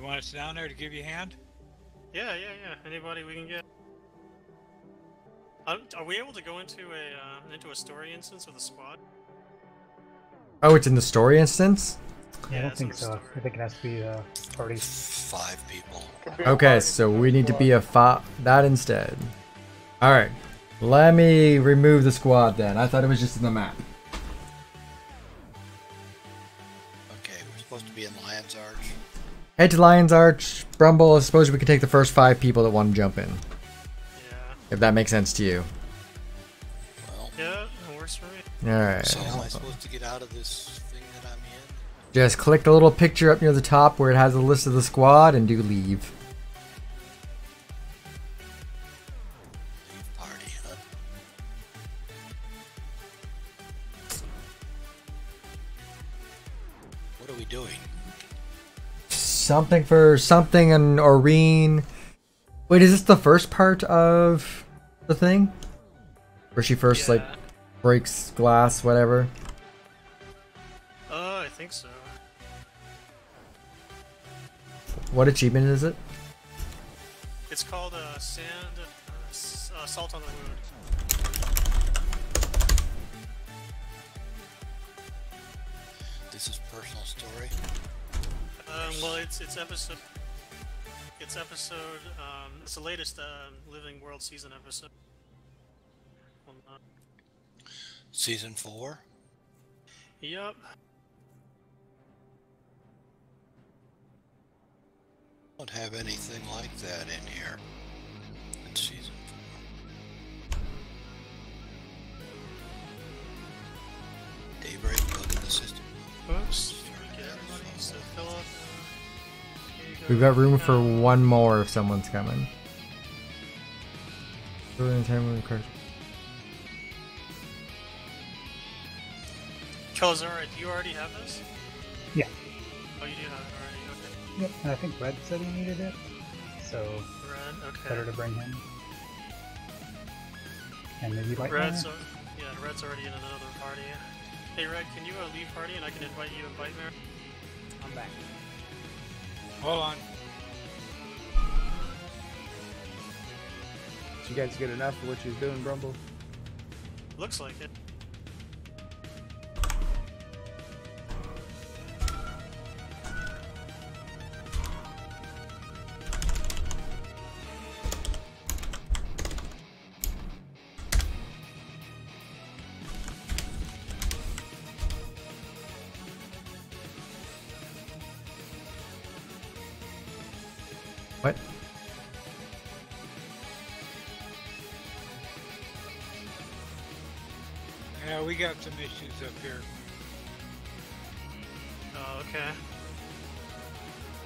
want us down there to give you a hand? Yeah. Anybody we can get. Are we able to go into a story instance with a squad? Oh, it's in the story instance? Yeah, I don't think so. I think it has to be a party. 5 people. Okay, so we need to be a that instead. Alright. Let me remove the squad then. I thought it was just in the map. Okay, we're supposed to be in Lion's Arch. Head to Lion's Arch. Brumble, I suppose we can take the first 5 people that want to jump in. Yeah. If that makes sense to you. Well, Yeah, that works for me. Alright. so am I supposed to get out of this thing that I'm in? Just click the little picture up near the top where it has a list of the squad and do leave. Leave party, huh? What are we doing? Something for something and Aureen. Wait, is this the first part of the thing? Where she first, like, breaks glass, whatever? I think so. What achievement is it? It's called Salt on the Wound. This is personal story. Well, it's episode. It's episode. It's the latest Living World season episode. Hold on. Season 4? Yup. Don't have anything like that in here. In season 4. Daybreak, look at the system. Oops. Okay, everybody. So Philip. Here you go. We've got room for one more if someone's coming. Kelazara, do you already have this? Yeah. Oh, you do have it already. Okay. Yep. And I think Red said he needed it, so Red. Okay. better to bring him. And maybe like Red's already in another party. Hey Red, can you leave party and I can invite you to invite Mary? I'm back. Hold on. Did you guys get enough of what you was doing, Brumble? Looks like it. What? Yeah, we got some issues up here. Oh, okay.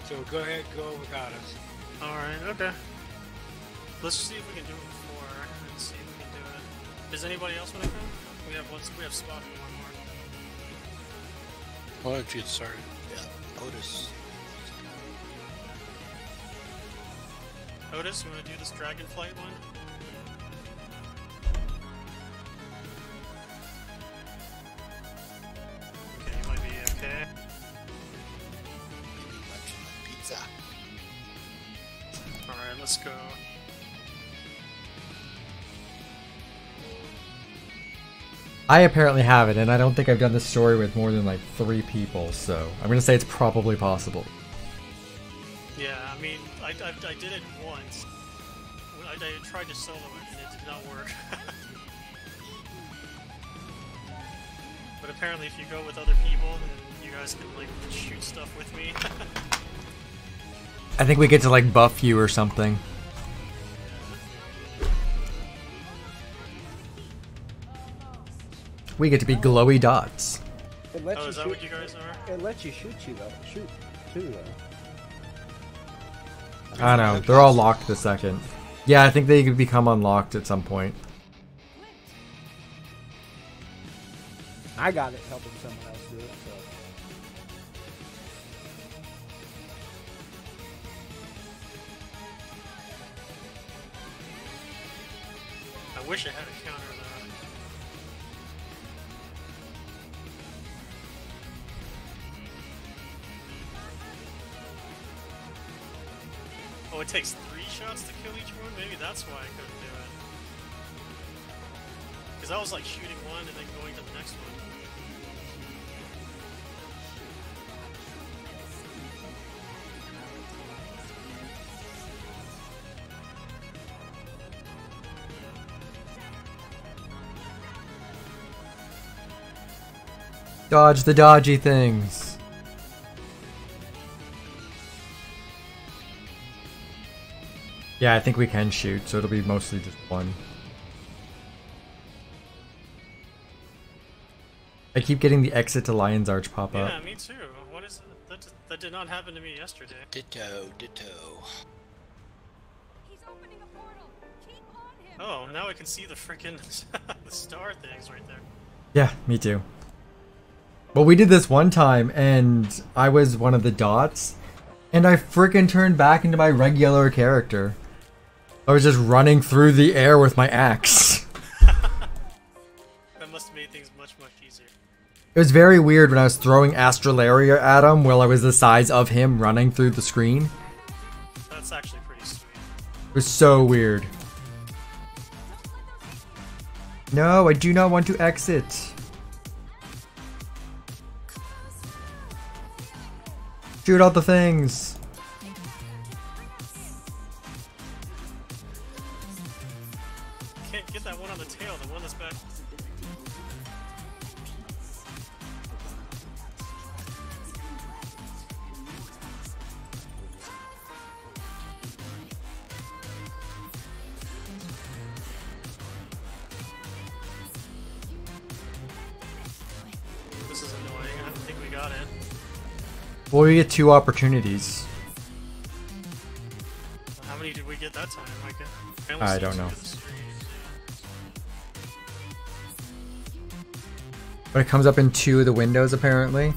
So go ahead, go without us. Alright, okay. Let's see if we can do it before. Let's see if we can do it. Does anybody else want to come? We have spot for one more. Why don't you start? Yeah, Otis. Otis, you want to do this Dragonflight one? Okay, you might be okay. Maybe lunch and pizza. Alright, let's go. I apparently have it, and I don't think I've done this story with more than like 3 people, so I'm gonna say it's probably possible. Yeah, I mean, I did it once. I tried to solo it and it did not work. But apparently if you go with other people, then you guys can like shoot stuff with me. I think we get to like buff you or something. We get to be glowy dots. It lets Oh, you is that shoot, what you guys are? It lets you shoot too, though. I don't know, they're all locked the second. Yeah, I think they could become unlocked at some point. I got it helping someone else do it, so. I wish I had a counter though. Oh, it takes 3 shots to kill each one? Maybe that's why I couldn't do it. Because I was like shooting one and then going to the next one. Dodge the dodgy things. Yeah, I think we can shoot, so it'll be mostly just one. I keep getting the exit to Lion's Arch pop up. Yeah, me too. What is it? That did not happen to me yesterday. Ditto, ditto. He's opening a portal. Keep on him. Oh, now I can see the freaking the star things right there. Yeah, me too. Well, we did this one time, and I was one of the dots, and I frickin' turned back into my regular character. I was just running through the air with my axe. That must have made things much easier. It was very weird when I was throwing Astralaria at him while I was the size of him running through the screen. That's actually pretty sweet. It was so weird. No, I do not want to exit. Shoot all the things. Can't get that one on the tail, the one that's back. This is annoying. I don't think we got it. Well, we get 2 opportunities. How many did we get that time? I don't know. But it comes up in 2 of the windows, apparently.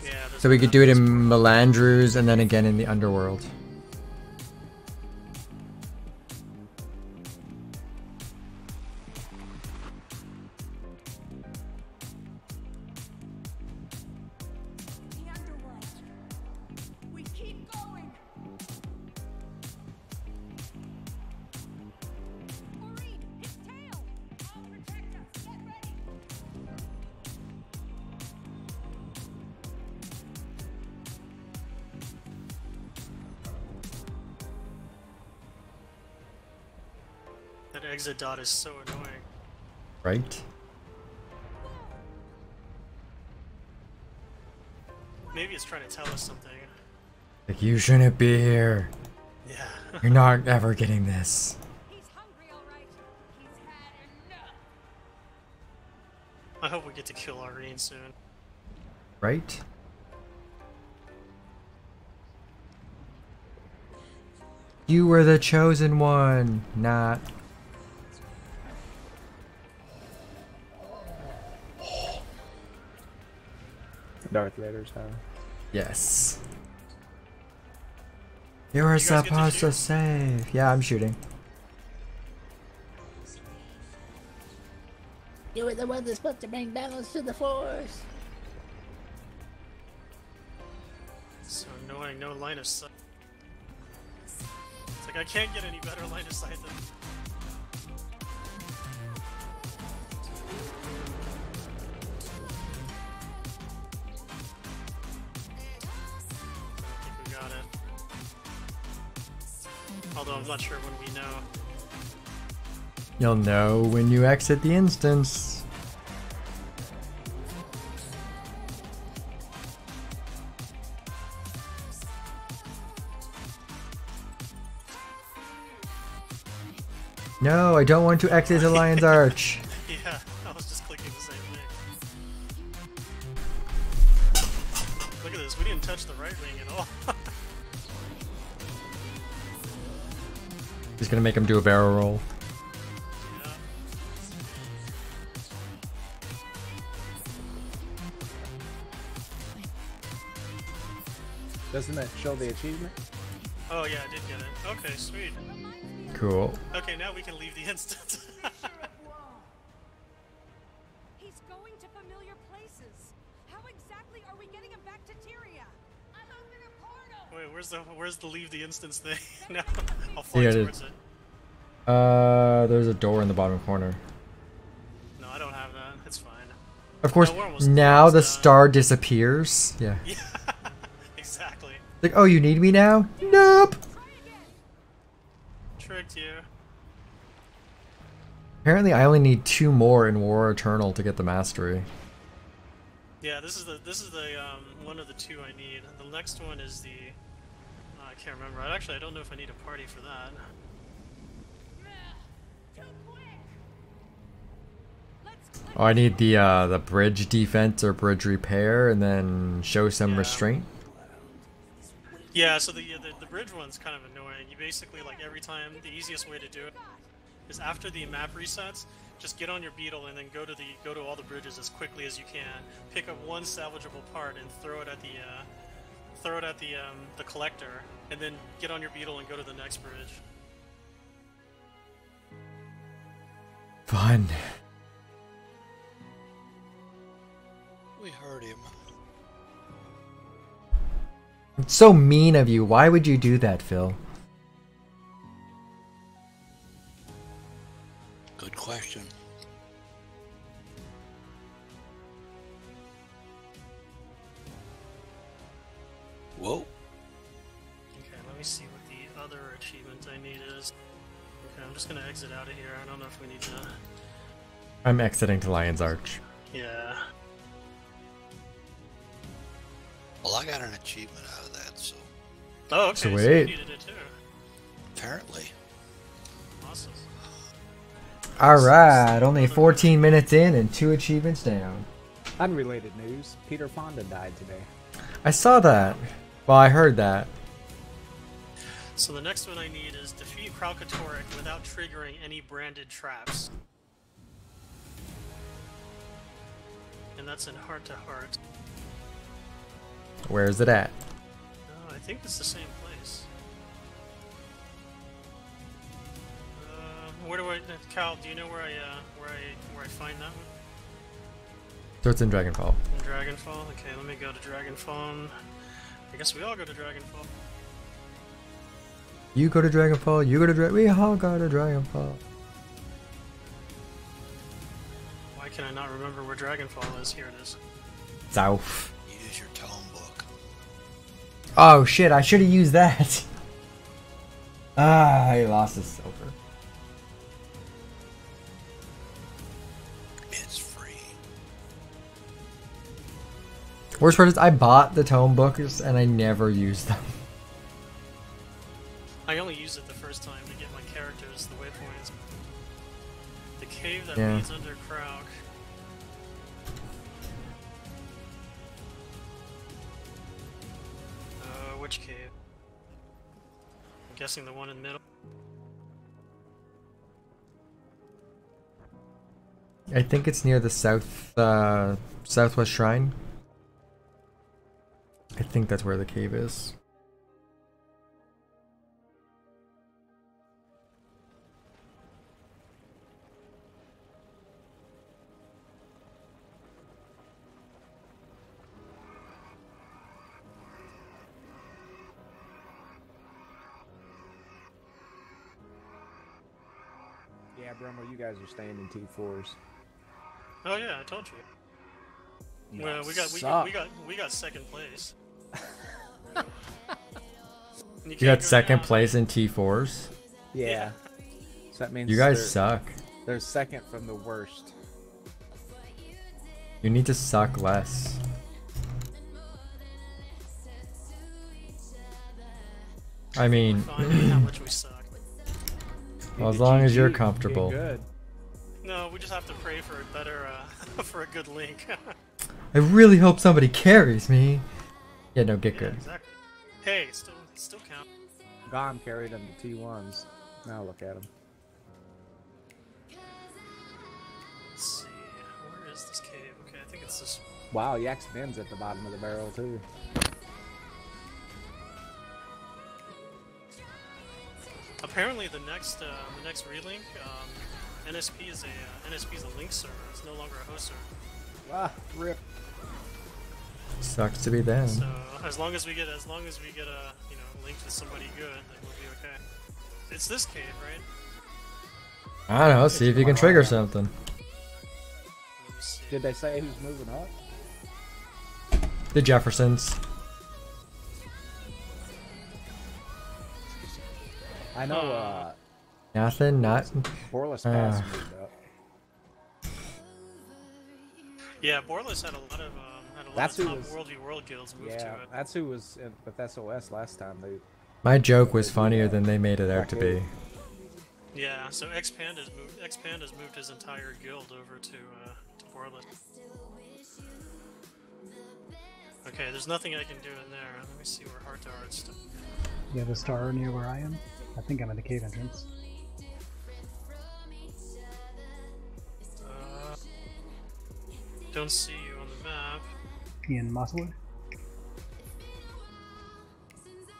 Yeah, So we could do it in Melandru's and then again in the Underworld. The underworld. We keep going. Maureen, his tail. I'll protect us. Get ready. That exit dot is so annoying. Right? Maybe it's trying to tell us something. Like, you shouldn't be here. Yeah. You're not ever getting this. He's hungry, all right. He's had enough. I hope we get to kill Irene soon. Right? You were the chosen one, not. Darth Vader's house. Yes. You were guys get to supposed to shoot? save. Yeah, I'm shooting. You were the one that's supposed to bring balance to the Force. So annoying, no line of sight. It's like I can't get any better line of sight than. I think we got it. Although I'm not sure when we know. You'll know when you exit the instance. No, I don't want to exit the Lion's Arch. Yeah, I was just clicking the same thing. Look at this, we didn't touch the right wing at all. Just gonna make him do a barrel roll. Yeah. Doesn't that show the achievement? Oh yeah, I did get it. Okay, sweet. Cool. Okay, now we can leave the instant. He's going to familiar places. How exactly are we getting him back to Tyria? I'm opening a portal. Wait, where's the leave the instance thing? No, I'll fly Yeah, towards it. There's a door in the bottom corner. No, I don't have that. It's fine. Of course, No, we're almost now the done. star disappears. Yeah. Yeah, exactly. Like, oh, you need me now? Nope. Tricked you. Apparently, I only need 2 more in War Eternal to get the mastery. Yeah, this is the one of the 2 I need. The next one is the I can't remember. I don't know if I need a party for that. Oh, I need the bridge defense or bridge repair, and then show some Yeah. restraint. Yeah, so the bridge one's kind of annoying. You basically like every time the easiest way to do it is after the map resets, just get on your beetle and then go to all the bridges as quickly as you can. Pick up one salvageable part and throw it at the collector, and then get on your beetle and go to the next bridge. Fun. We heard him. It's so mean of you. Why would you do that, Phil? Good question. Whoa. Okay, let me see what the other achievement I need is. Okay, I'm just gonna exit out of here. I don't know if we need to. I'm exiting to Lion's Arch. Yeah. Well, I got an achievement out of that, so Oh, okay. So you Sweet. needed it too. apparently. Awesome. Alright, only 14 minutes in and 2 achievements down. Unrelated news: Peter Fonda died today. I saw that. Well, I heard that. So the next one I need is defeat Kralkatorrik without triggering any branded traps. And that's in Heart to Heart. Where's it at? Oh, I think it's the same place. Where do I, Cal? Do you know where I find that one? So it's in Dragonfall. In Dragonfall. Okay, let me go to Dragonfall. I guess we all go to Dragonfall. You go to Dragonfall, you go to we all go to Dragonfall. Why can I not remember where Dragonfall is? Here it is. South. Use your tone book. Oh shit, I should have used that. Ah, I lost his silver. It's free. Worst part is I bought the tome books and I never used them. I only used it the first time to get my characters, the waypoints. The cave that Yeah. leads under Krauk. Which cave? I'm guessing the one in the middle. I think it's near the southwest shrine. I think that's where the cave is. Yeah, Brumble, you guys are staying in T4s. Oh yeah, I told you. You Well, suck. we got second place. You got second place in T4s? Yeah. So that means You guys they're, suck. they're second from the worst. You need to suck less. I mean, Finding how much we suck. well, as The long as you're GG, comfortable. being good. No, we just have to pray for a better, for a good link. I really hope somebody carries me. Yeah, no, get Yeah, good. exactly. Hey, it still count. Gom carried them to T1s. Now look at them. Let's see, where is this cave? Okay, I think it's this. Wow, Yak's Ben's at the bottom of the barrel too. Apparently, the next relink, NSP is a link server. It's no longer a host server. Ah, rip. Sucks to be them. So as long as we get a linked with somebody good, then we'll be okay. It's this cave, right? I don't know. See if you can trigger something. Let me see. Did they say who's moving up? The Jeffersons. I know. Nothing. Not. Borless Pass moved up. Yeah, Borless had a lot of That's who top was- World v World guilds moved Yeah, to it. that's who was with SOS last time. They My joke was funnier than they made it out to be. Yeah, so Expand has moved his entire guild over to Borless. Okay, there's nothing I can do in there. Let me see where Heart to Heart stuff. You have a star near where I am? I think I'm in the cave entrance. Don't see you on the map. In Mosswood?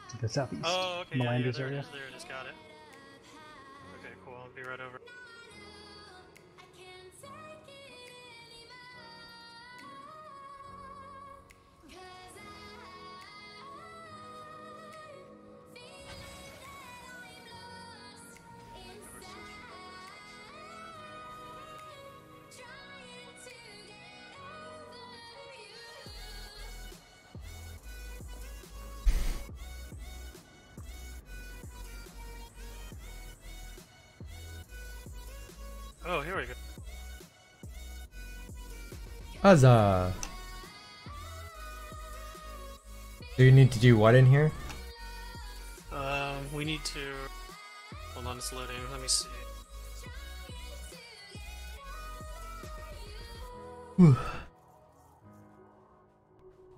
To the southeast. Oh, okay, Melanders there it area. is, there it is, got it. Okay, cool, I'll be right over. Oh, here we go. Huzzah! Do you need to do what in here? We need to... Hold on, it's loading. Let me see.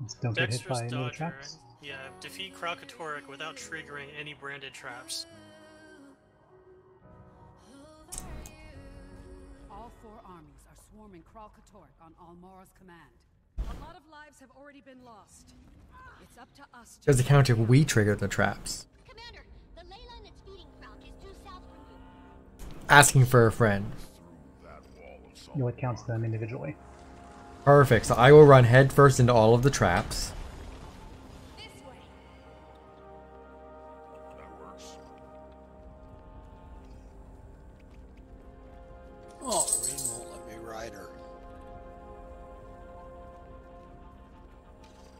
Just don't get hit by Dexterous any of the Dodger. traps. Yeah, defeat Kralkatorrik without triggering any branded traps. All four armies are swarming Kralkatorrik on Almora's command. A lot of lives have already been lost. It's up to us to... Does it count if we trigger the traps? Commander, the ley line that's feeding Kralk is due south from you. Asking for a friend. You know, it counts them individually. Perfect. So I will run headfirst into all of the traps. This way. Oh, Irene won't let me ride her.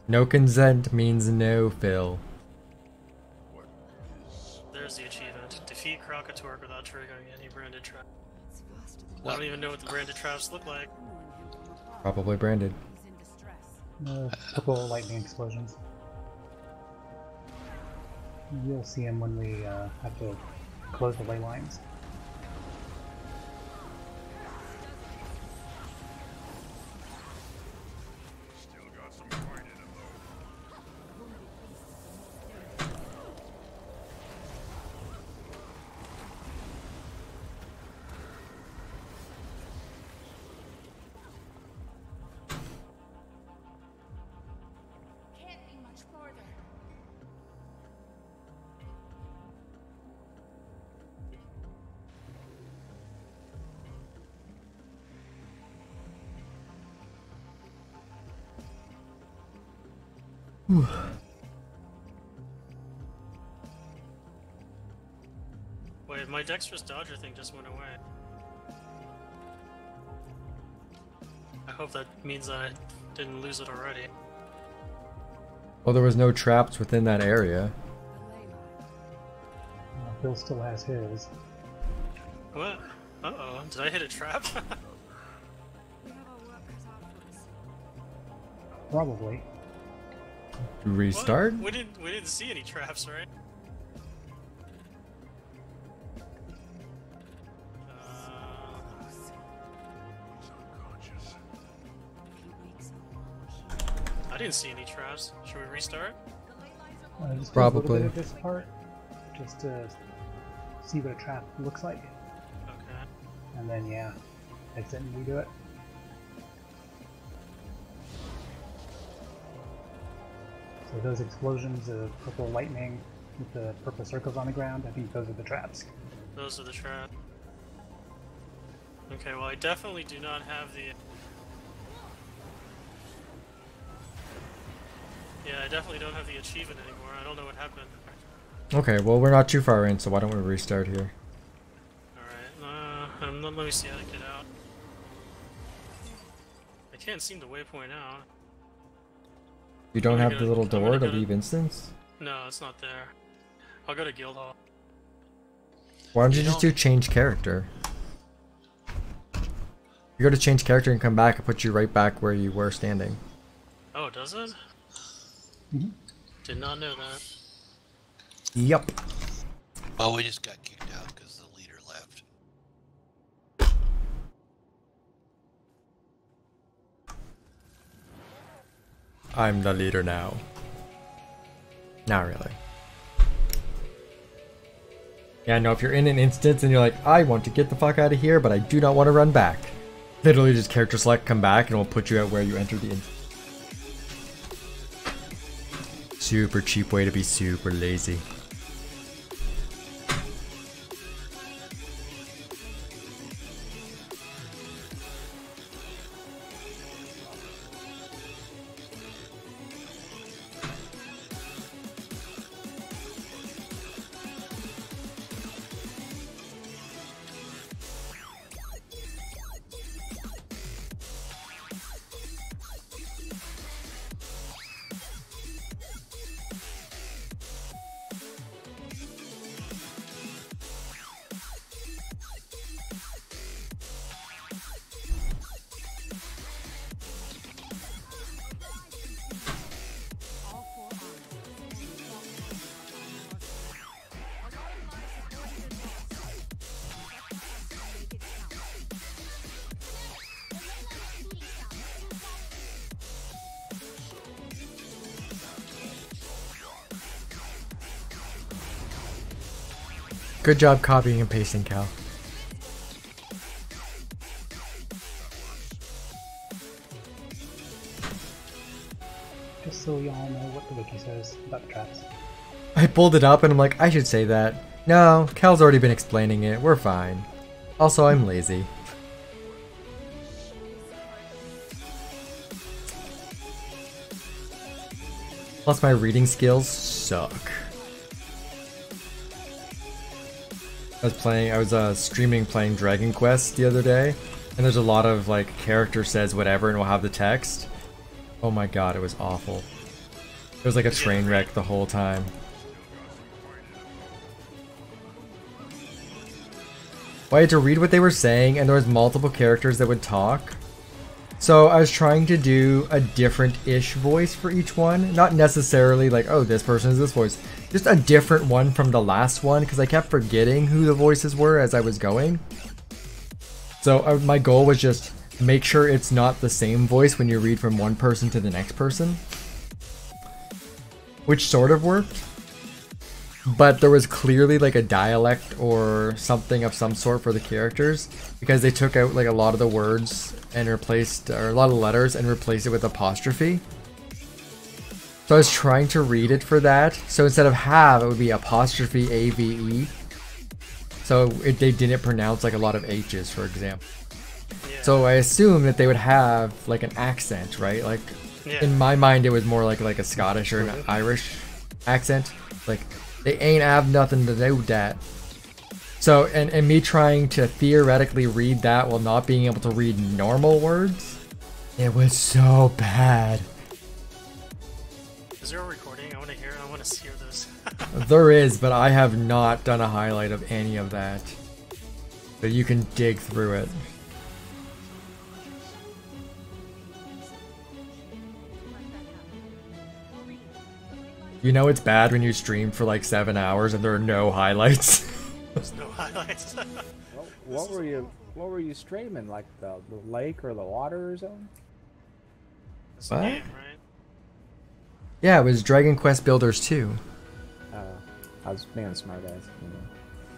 No consent means no, Phil. There's the achievement. Defeat Kralkatorrik without triggering any branded trap. I don't even know what the branded traps look like. Probably branded. He's in distress. Couple lightning explosions. You'll see them when we have to close the ley lines. Can't be much farther. Wait, my Dexterous Dodger thing just went away. I hope that means that I didn't lose it already. Well, there was no traps within that area. Bill still has his. What? Uh-oh, did I hit a trap? We have our work cut out for us. Probably. Restart? What? We didn't see any traps, right? I didn't see any traps. Should we restart? Just Probably. do a little bit of this part, just to see what a trap looks like, Okay. and then yeah, exit and redo it. So those explosions of purple lightning with the purple circles on the ground, I think those are the traps. Those are the traps. Okay, well I definitely do not have the... definitely don't have the achievement anymore. I don't know what happened. Okay, well we're not too far in, so why don't we restart here? Alright, let me see how to get out. I can't seem the waypoint out. You don't have the little I'm door to gonna- leave instance? No, it's not there. I'll go to Guildhall. Why don't you just do change character? You go to change character and come back and put you right back where you were standing. Oh, does it? Did not know that. Yup. Well, we just got kicked out because the leader left. I'm the leader now. Not really. Yeah, no, if you're in an instance and you're like, I want to get the fuck out of here, but I do not want to run back. Literally just character select, come back, and it will put you at where you entered the instance. Super cheap way to be super lazy. Good job copying and pasting, Cal. Just so y'all know what the wiki says about the traps. I pulled it up and I'm like, I should say that. No, Cal's already been explaining it. We're fine. Also, I'm lazy. Plus, my reading skills suck. I was streaming playing Dragon Quest the other day, and there's a lot of like character says whatever and we'll have the text. Oh my god, it was awful. It was like a train wreck the whole time. Well, I had to read what they were saying, and there was multiple characters that would talk. So I was trying to do a different-ish voice for each one. Not necessarily like, oh, this person is this voice. Just a different one from the last one, because I kept forgetting who the voices were as I was going. So my goal was just make sure it's not the same voice when you read from one person to the next person. Which sort of worked. But there was clearly like a dialect or something of some sort for the characters, because they took out like a lot of the words and replaced, or a lot of letters and replaced it with apostrophe. So I was trying to read it for that. So instead of have, it would be apostrophe AVE. So they didn't pronounce like a lot of H's, for example. Yeah. So I assumed that they would have like an accent, right? Like in my mind, it was more like a Scottish or an Irish accent. Like they ain't have nothing to do with that. So, and me trying to theoretically read that while not being able to read normal words, it was so bad. Is there a recording? I want to hear this. There is, but I have not done a highlight of any of that. But you can dig through it. You know it's bad when you stream for like 7 hours and there are no highlights. There's no highlights. What were you streaming? Like the lake or the water or something? It's What? a game, right? Yeah, it was Dragon Quest Builders 2. I was being a smart ass. You know.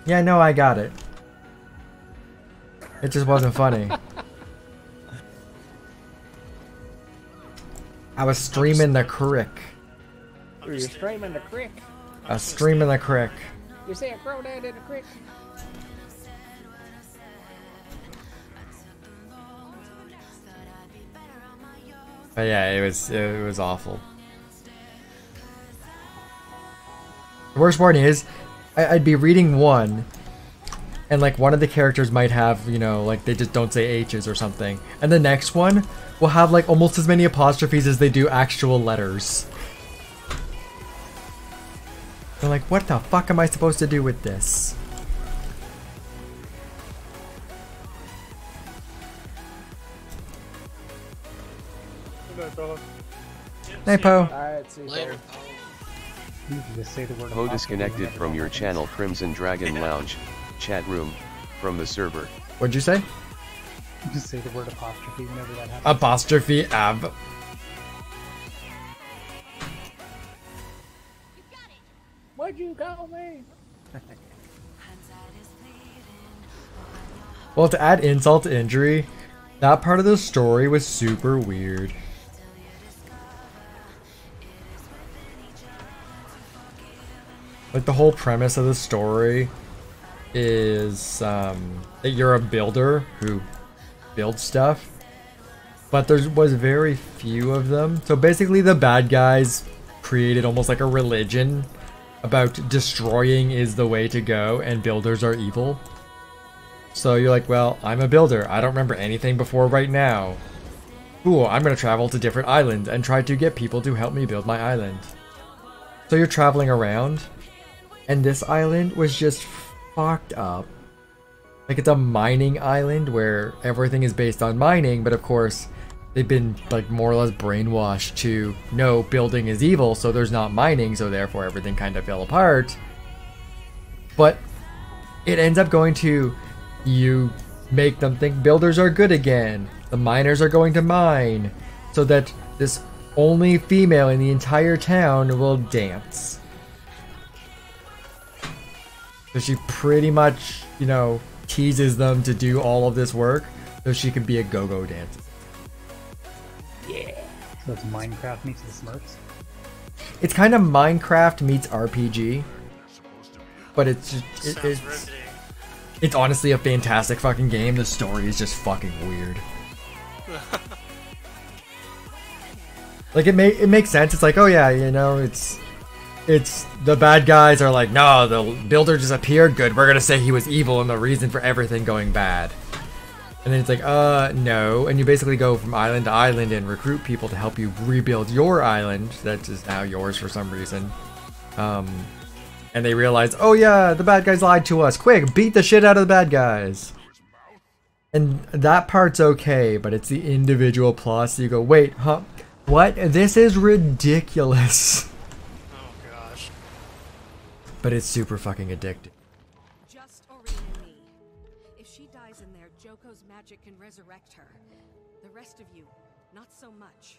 Yeah, no, I got it. It just wasn't funny. I was streaming the crick. You're streaming the crick. I was streaming the crick. You see a crow down in the crick? But yeah, it was awful. The worst part is, I'd be reading one, and like one of the characters might have, you know, like they just don't say H's or something, and the next one will have like almost as many apostrophes as they do actual letters. They're like, what the fuck am I supposed to do with this? Hey, Poe. Alright, see you Later. both. You can just say the word Poe apostrophe disconnected whenever from that your happens. channel Crimson Dragon Lounge, chat room, from the server. What'd you say? Just say the word apostrophe whenever that happens. Apostrophe ab. What'd you call me? Well, to add insult to injury, that part of the story was super weird. Like, the whole premise of the story is that you're a builder who builds stuff, but there was very few of them. So basically the bad guys created almost like a religion about destroying is the way to go and builders are evil. So you're like, well, I'm a builder. I don't remember anything before right now. Cool, I'm gonna travel to different islands and try to get people to help me build my island. So you're traveling around, and this island was just fucked up. Like, it's a mining island where everything is based on mining, but of course, they've been like more or less brainwashed to no, building is evil, so there's not mining, so therefore everything kind of fell apart. But it ends up going to, you make them think builders are good again. The miners are going to mine, so that this only female in the entire town will dance. So she pretty much, you know, teases them to do all of this work so she can be a go-go dancer. So it's Minecraft meets the Smurfs. It's kind of Minecraft meets RPG, but it's just, Sounds it's riveting. it's honestly a fantastic fucking game. The story is just fucking weird. Like, it makes sense. It's like, oh yeah, you know, it's the bad guys are like, no, the builder just appeared good. We're gonna say he was evil and the reason for everything going bad. And then it's like, no. And you basically go from island to island and recruit people to help you rebuild your island that is now yours for some reason. And they realize, oh yeah, the bad guys lied to us. Quick, beat the shit out of the bad guys. And that part's okay, but it's the individual plots. You go, wait, huh? What? This is ridiculous. Oh gosh. But it's super fucking addictive. Just Orina me. If she dies in there, Joko's magic can resurrect her. The rest of you, not so much.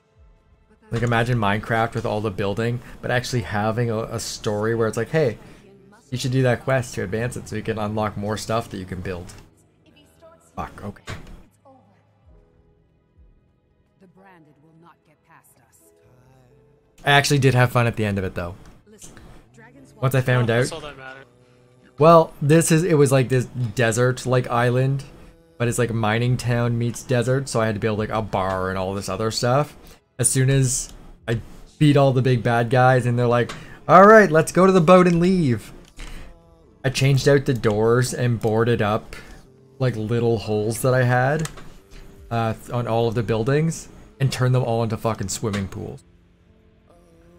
But that- Like, imagine Minecraft with all the building, but actually having a story where it's like, hey, you should do that quest to advance it so you can unlock more stuff that you can build. Fuck, okay. The branded will not get past us. I actually did have fun at the end of it though. Listen, dragons Once I found That's out. all that matters. Well, it was like this desert-like island, but it's like a mining town meets desert, so I had to build like a bar and all this other stuff. As soon as I beat all the big bad guys and they're like, alright, let's go to the boat and leave. I changed out the doors and boarded up like little holes that I had on all of the buildings and turned them all into fucking swimming pools.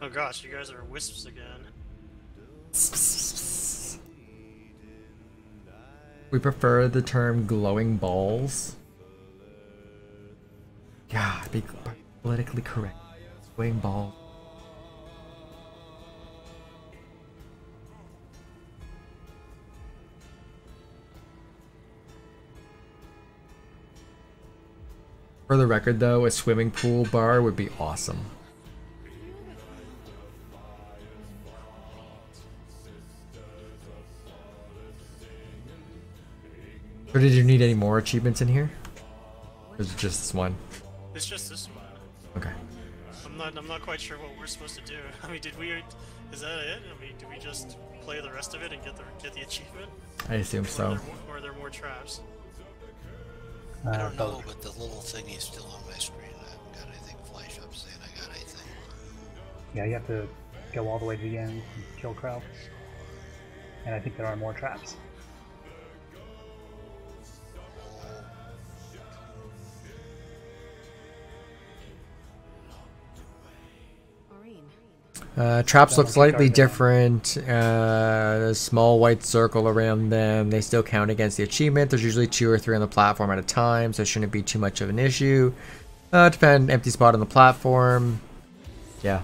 Oh gosh, you guys are wisps again. We prefer the term glowing balls. God, be politically correct. Glowing ball. For the record though, a swimming pool bar would be awesome. Or did you need any more achievements in here? Or is it just this one? It's just this one. Okay. I'm not quite sure what we're supposed to do. I mean, is that it? I mean, do we just play the rest of it and get the achievement? I assume so. Or are there more traps? I don't know, but the little thingy's still on my screen. I haven't got anything flash up saying I got anything. Yeah, you have to go all the way to the end and kill Crow. And I think there are more traps. Traps look slightly different. A small white circle around them. They still count against the achievement. There's usually 2 or 3 on the platform at a time, so it shouldn't be too much of an issue. Depend empty spot on the platform. Yeah.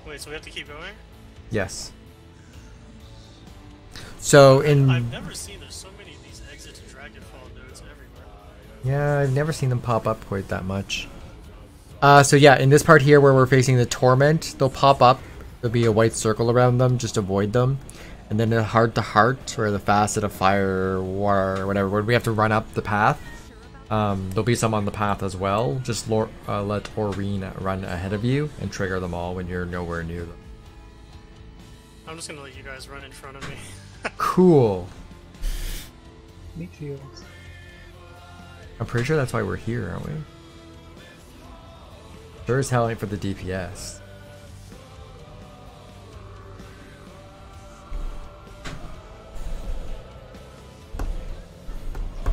Wait, so we have to keep going? Yes. So I've never seen there's so many of these exit to Dragonfall nodes everywhere. Yeah, I've never seen them pop up quite that much. So yeah, in this part here where we're facing the Torment, they'll pop up. There'll be a white circle around them, just avoid them. And then the Heart to Heart, or the Facet of Fire, or whatever, where we have to run up the path. There'll be some on the path as well. Just let Aurene run ahead of you and trigger them all when you're nowhere near them. I'm just gonna let you guys run in front of me. Cool. Meat shields. I'm pretty sure that's why we're here, aren't we? Sure as hell ain't for the DPS.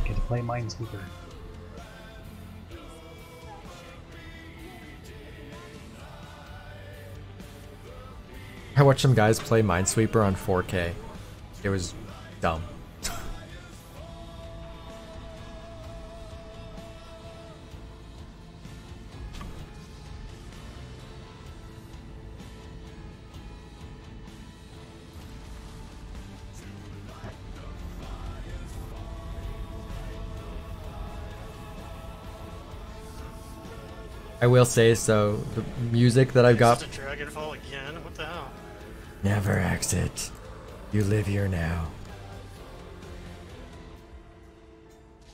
Get to play Minesweeper. I watched some guys play Minesweeper on 4K. It was dumb. I will say so. The music that I've got. Dragonfall again? What the hell? Never exit. You live here now.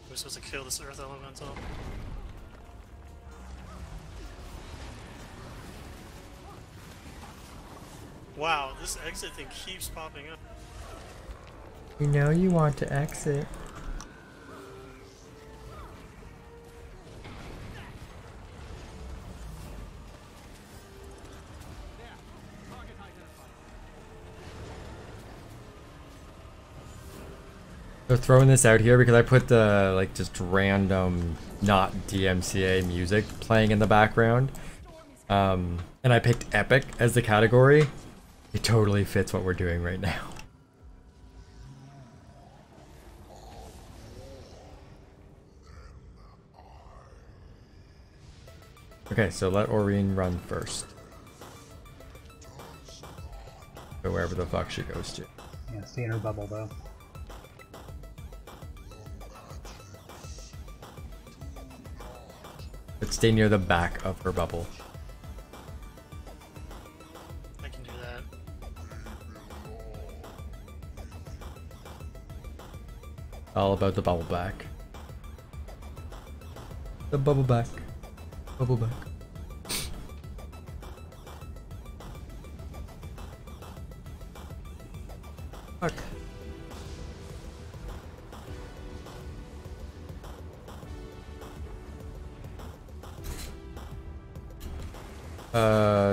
We're supposed to kill this Earth Elemental. Wow, this exit thing keeps popping up. You know you want to exit. They're throwing this out here because I put the like just random not DMCA music playing in the background. And I picked epic as the category. It totally fits what we're doing right now. Okay, so let Aurene run first. Go wherever the fuck she goes to. Yeah, stay in her bubble though. But stay near the back of her bubble. I can do that. All about the bubble back. The bubble back. Bubble back. Fuck.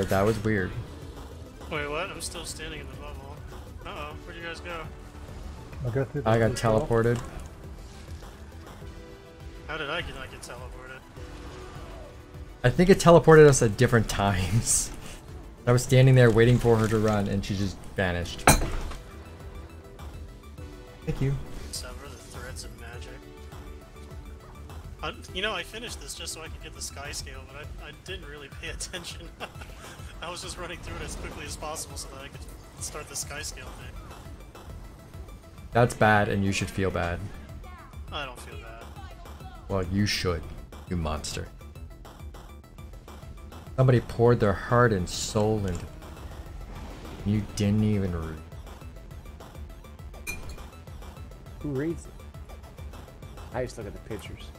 That was weird. Wait, what? I'm still standing in the bubble. Uh-oh, where'd you guys go? I'll go through I got teleported. How did I not get teleported? I think it teleported us at different times. I was standing there waiting for her to run and she just vanished. Thank you. Sever the threads of magic. You know, I finished this just so I could get the sky scale, but I didn't really pay attention. I was just running through it as quickly as possible so that I could start the sky scale thing. That's bad and you should feel bad. I don't feel bad. Well, you should, you monster. Somebody poured their heart and soul into it. You didn't even read. Who reads it? I just look at the pictures.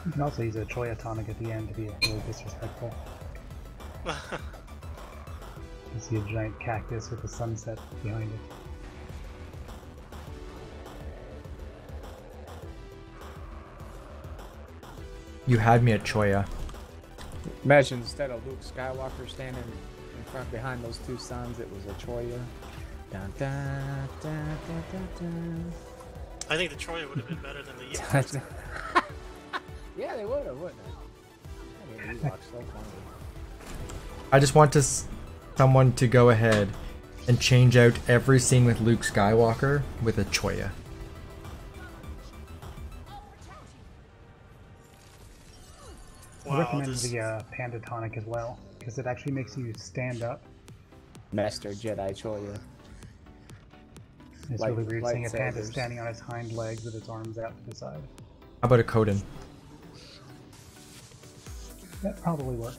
You can also use a Troya tonic at the end to be really disrespectful. You see a giant cactus with a sunset behind it. You had me at Choya. Imagine instead of Luke Skywalker standing in front behind those two suns, it was a Choya. Dun, dun, dun, dun, dun, dun. I think the Troya would have been better than the Ewoks. Yeah, they would have, wouldn't they? I mean, the Ewoks so funny. I just want someone to go ahead and change out every scene with Luke Skywalker with a Choya. I recommend the Panda Tonic as well, because it actually makes you stand up. Master Jedi Choya. It's really weird seeing a panda standing on its hind legs with its arms out to the side. How about a Kodan? That probably work.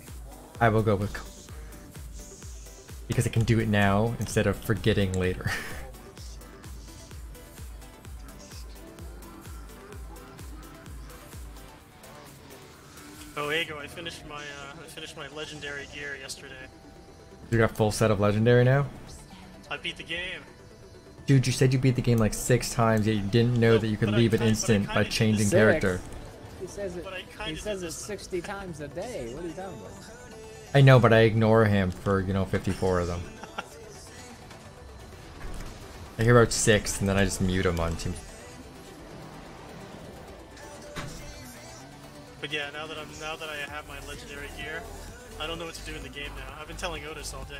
I will go with Kodan. Because I can do it now instead of forgetting later. Oh, Ego, I finished my legendary gear yesterday. You got a full set of legendary now? I beat the game. Dude, you said you beat the game like 6 times, yet you didn't know that you could leave it instant by changing character. He says it 60 times a day. What are you talking about? I know, but I ignore him for, 54 of them. I hear about 6, and then I just mute him on team. But yeah, now that I have my legendary gear, I don't know what to do in the game now. I've been telling Otis all day.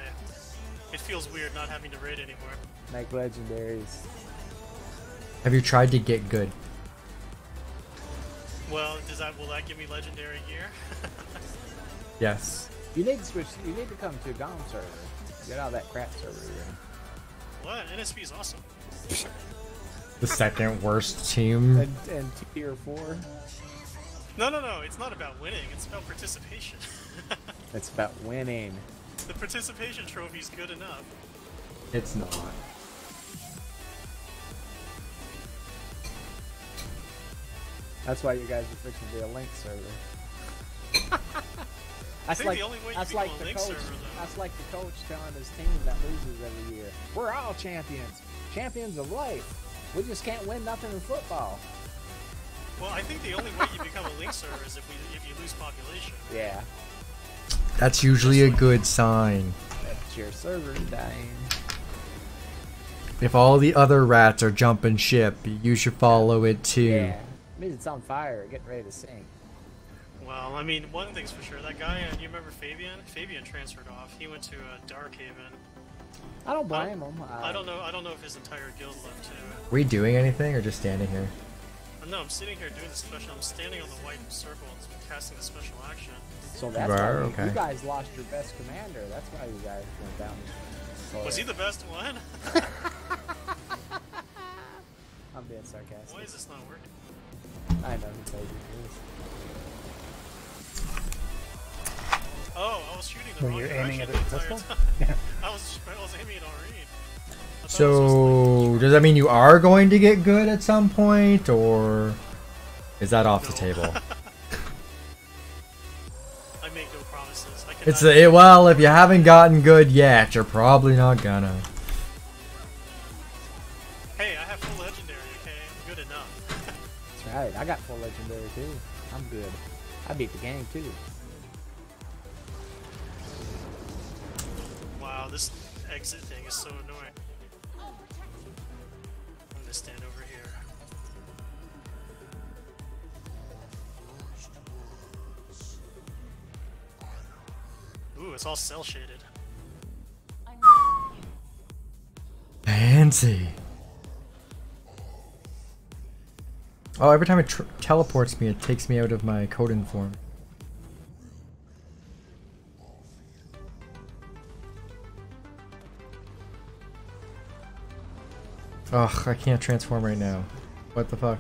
It feels weird not having to raid anymore. Make legendaries. Have you tried to get good? Well, will that give me legendary gear? Yes. You need to switch. You need to come to Dom server. Get out of that crap server you're in. What? NSP is awesome. The second worst team. And tier 4. No. It's not about winning. It's about participation. It's about winning. The participation trophy's good enough. It's not. That's why you guys are fixing to be a link server. That's like the coach. That's like the coach telling his team that loses every year. We're all champions, champions of life. We just can't win nothing in football. Well, I think the only way you become a link server is if you lose population. Yeah. That's usually a good sign. That's your server dying. If all the other rats are jumping ship, you should follow it too. Yeah. It means it's on fire, getting ready to sink. Well, I mean, one thing's for sure. That guy, you remember Fabian? Fabian transferred off. He went to Darkhaven. I don't blame him. I don't know if his entire guild left too. Are we doing anything or just standing here? No, I'm sitting here doing the special. I'm standing on the white circle and casting the special action. So that's why you guys lost your best commander. That's why you guys went down. Was he the best one? I'm being sarcastic. Why is this not working? I know who played you. Oh, I was shooting the wrong you're direction aiming at the a entire pistol? time. Yeah. I was aiming at Aureen. So, does that mean you are going to get good at some point, or is that off the table? I make no promises. Well, if you haven't gotten good yet, you're probably not gonna. Hey, I have full legendary, okay? I'm good enough. That's right. I got full legendary too. I'm good. I beat the game too. Wow, this exit thing is so annoying. I'm gonna stand over here. Ooh, it's all cell shaded. Fancy. Oh, every time it teleports me, it takes me out of my Coden form. Ugh, I can't transform right now. What the fuck?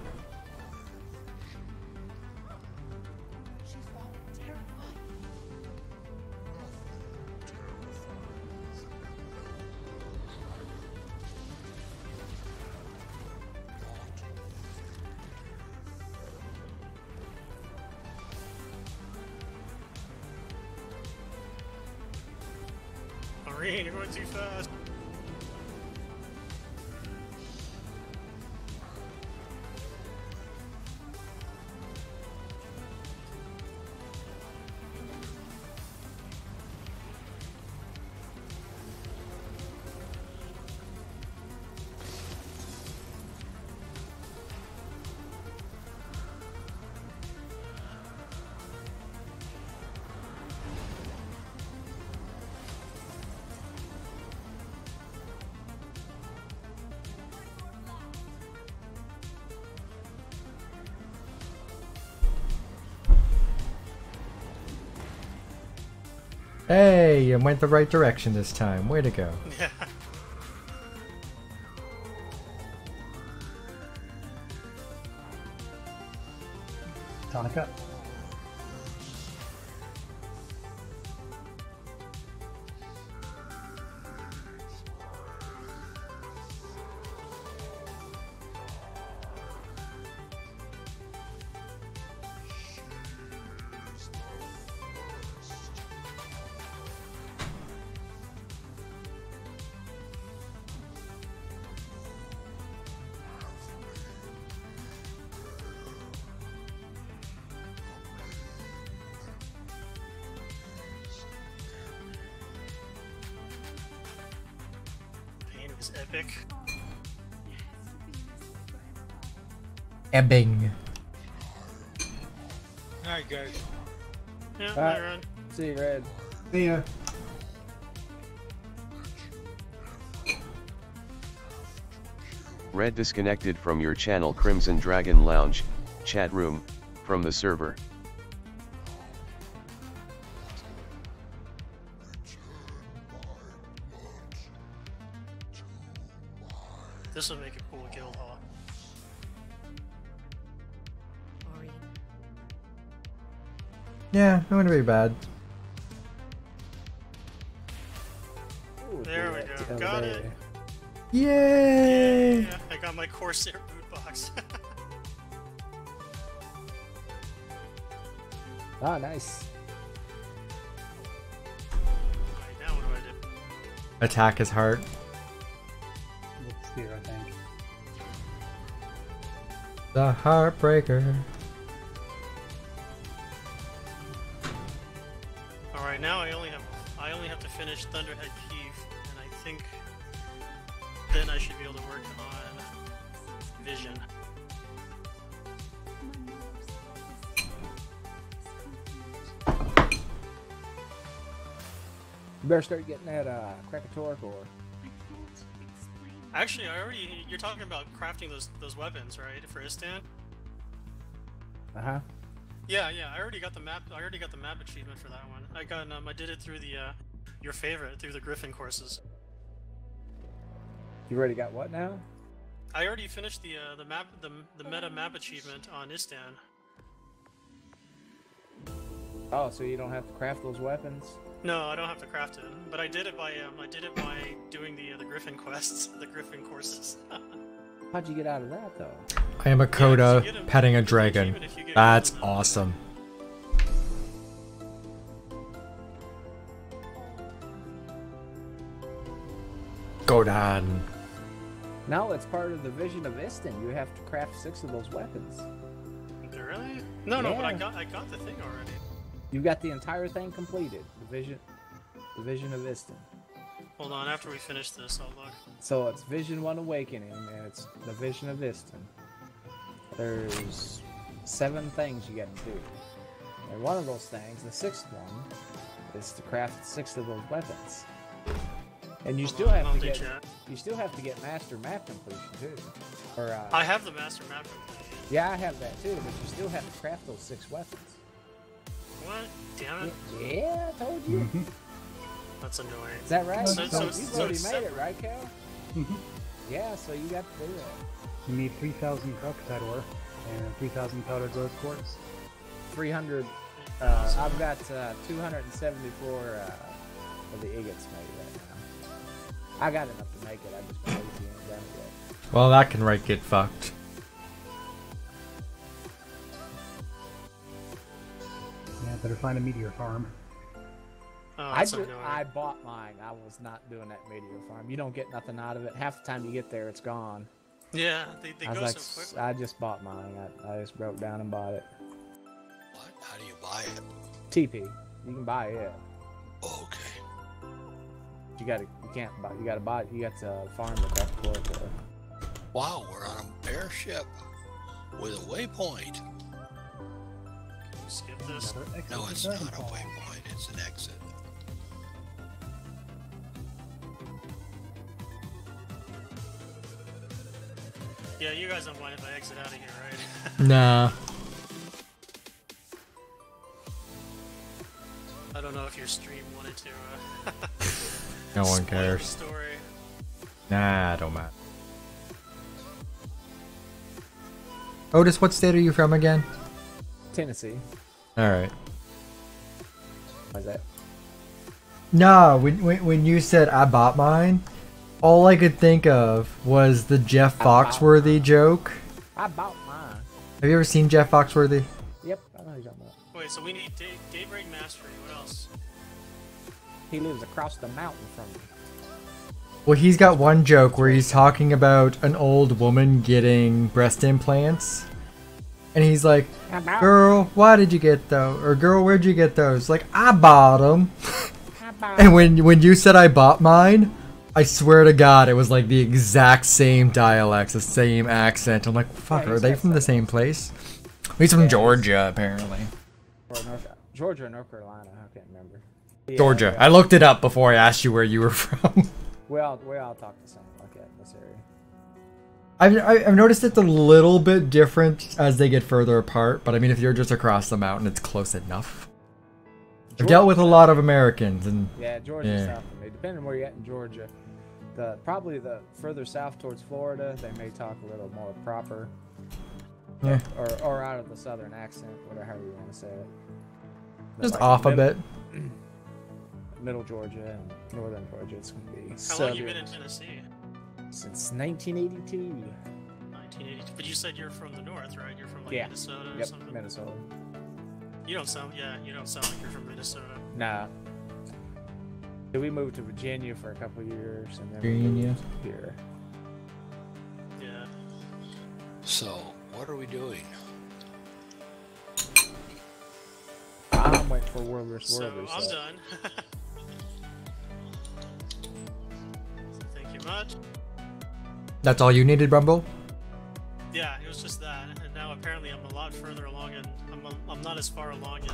Aureen, you're going too fast. Hey, you went the right direction this time. Way to go. Yeah. Tonica. Pain was epic. Ebbing. Alright, guys. Yeah, Alright. run. See you, Red. See ya. Red disconnected from your channel Crimson Dragon Lounge, chat room, from the server. This would make a cool guild hall. Ori. Yeah, it wouldn't be bad. Ooh, There we yeah, go. Got it. Yay! Yeah, I got my Corsair boot box. Ah, nice. Right, now what do I do? Attack his heart. With spear, I think. The Heartbreaker. Alright, now I only have to finish Thunderhead Keef, and I think then I should be able to work on Vision. You better start getting that Krakator core. Actually, you're talking about crafting those weapons, right, for Istan? Uh-huh. Yeah, I already got the map achievement for that one. I did it through the your favorite, through the Griffin courses. You already got what now? I already finished the meta map achievement on Istan. Oh, so you don't have to craft those weapons? No, I don't have to craft it, but I did it by doing the Griffin quests, the Griffin courses. How'd you get out of that though? I am a Coda get 'em- petting a you get the dragon. achievement if you get That's golden. awesome. Godan. No, it's part of the vision of Istan. You have to craft 6 of those weapons. Really? No, but I Yeah. got the thing already. You got the entire thing completed. The vision of Istan. Hold on, after we finish this, I'll look. So it's Vision 1 Awakening, and it's the Vision of Istan. There's 7 things you gotta do. And one of those things, the 6th one, is to craft 6 of those weapons. And you Hold still on, have I'll to do get chat. Master map completion too. Or I have the master map complete. yeah, I have that too, but you still have to craft those 6 weapons. What? Damn it. Yeah, I told you. That's annoying. Is that right? So- you so you've already it's made separate. it, right, Cal? Mhm. Yeah, so you got to do that. You need 3,000 crocodile ore and 3,000 powder glowed quartz. 300. I've got 274 of the Eggoless made right now. I got enough to make it. I just been lazy and done it yet. Well, that can right get fucked. Yeah, better find a meteor farm. Oh, that's annoying. I bought mine. I was not doing that meteor farm. You don't get nothing out of it. Half the time you get there, it's gone. Yeah, they I go was like, so quickly. I just bought mine. I just broke down and bought it. What? How do you buy it? TP. You can buy it. Oh, okay. You can't buy. You gotta buy. You got to farm the craft core for it. Wow, we're on an airship with a waypoint. Skip this. Another exit No, to it's not a Dragonfall. waypoint. It's an exit. Yeah, you guys don't mind if I exit out of here, right? Nah. I don't know if your stream wanted to. No one spoil cares. the story. Nah, don't matter. Otis, what state are you from again? Tennessee. Alright. Why's that? No, when you said I bought mine, all I could think of was the Jeff Foxworthy joke. I bought mine. Have you ever seen Jeff Foxworthy? Yep, I know who you're talking about. Wait, so we need Daybreak Mastery. What else? He lives across the mountain from me. Well, he's got one joke where he's talking about an old woman getting breast implants. And he's like, girl, why did you get those? Or girl, where'd you get those? Like, I bought them. And when you said I bought mine, I swear to God, it was like the exact same dialects, the same accent. I'm like, fuck, are they from the same place? He's from Georgia, apparently. Georgia or North Carolina, I can't remember. Georgia. I looked it up before I asked you where you were from. We all talk the same like that in this area. I've noticed it's a little bit different as they get further apart, but I mean, if you're just across the mountain, it's close enough. I've dealt with a lot of Americans, and yeah, Georgia's south of me. Depending on where you're at in Georgia, probably the further south towards Florida, they may talk a little more proper, yeah, or out of the southern accent, whatever you want to say it. But just like off a bit. Middle Georgia and northern Georgia, it's gonna be. How long you been in Tennessee? Since 1982. 1982. But you said you're from the north, right? You're from like Minnesota or yep, something? Minnesota. You don't sound like you're from Minnesota. Nah. So we moved to Virginia for a couple of years and then Virginia. we moved here. Yeah. So, what are we doing? I'm waiting for World vs. World. So, I'm done. Thank you much. That's all you needed, Brumble? Yeah, it was just that, and now apparently I'm a lot further along, and I'm not as far along in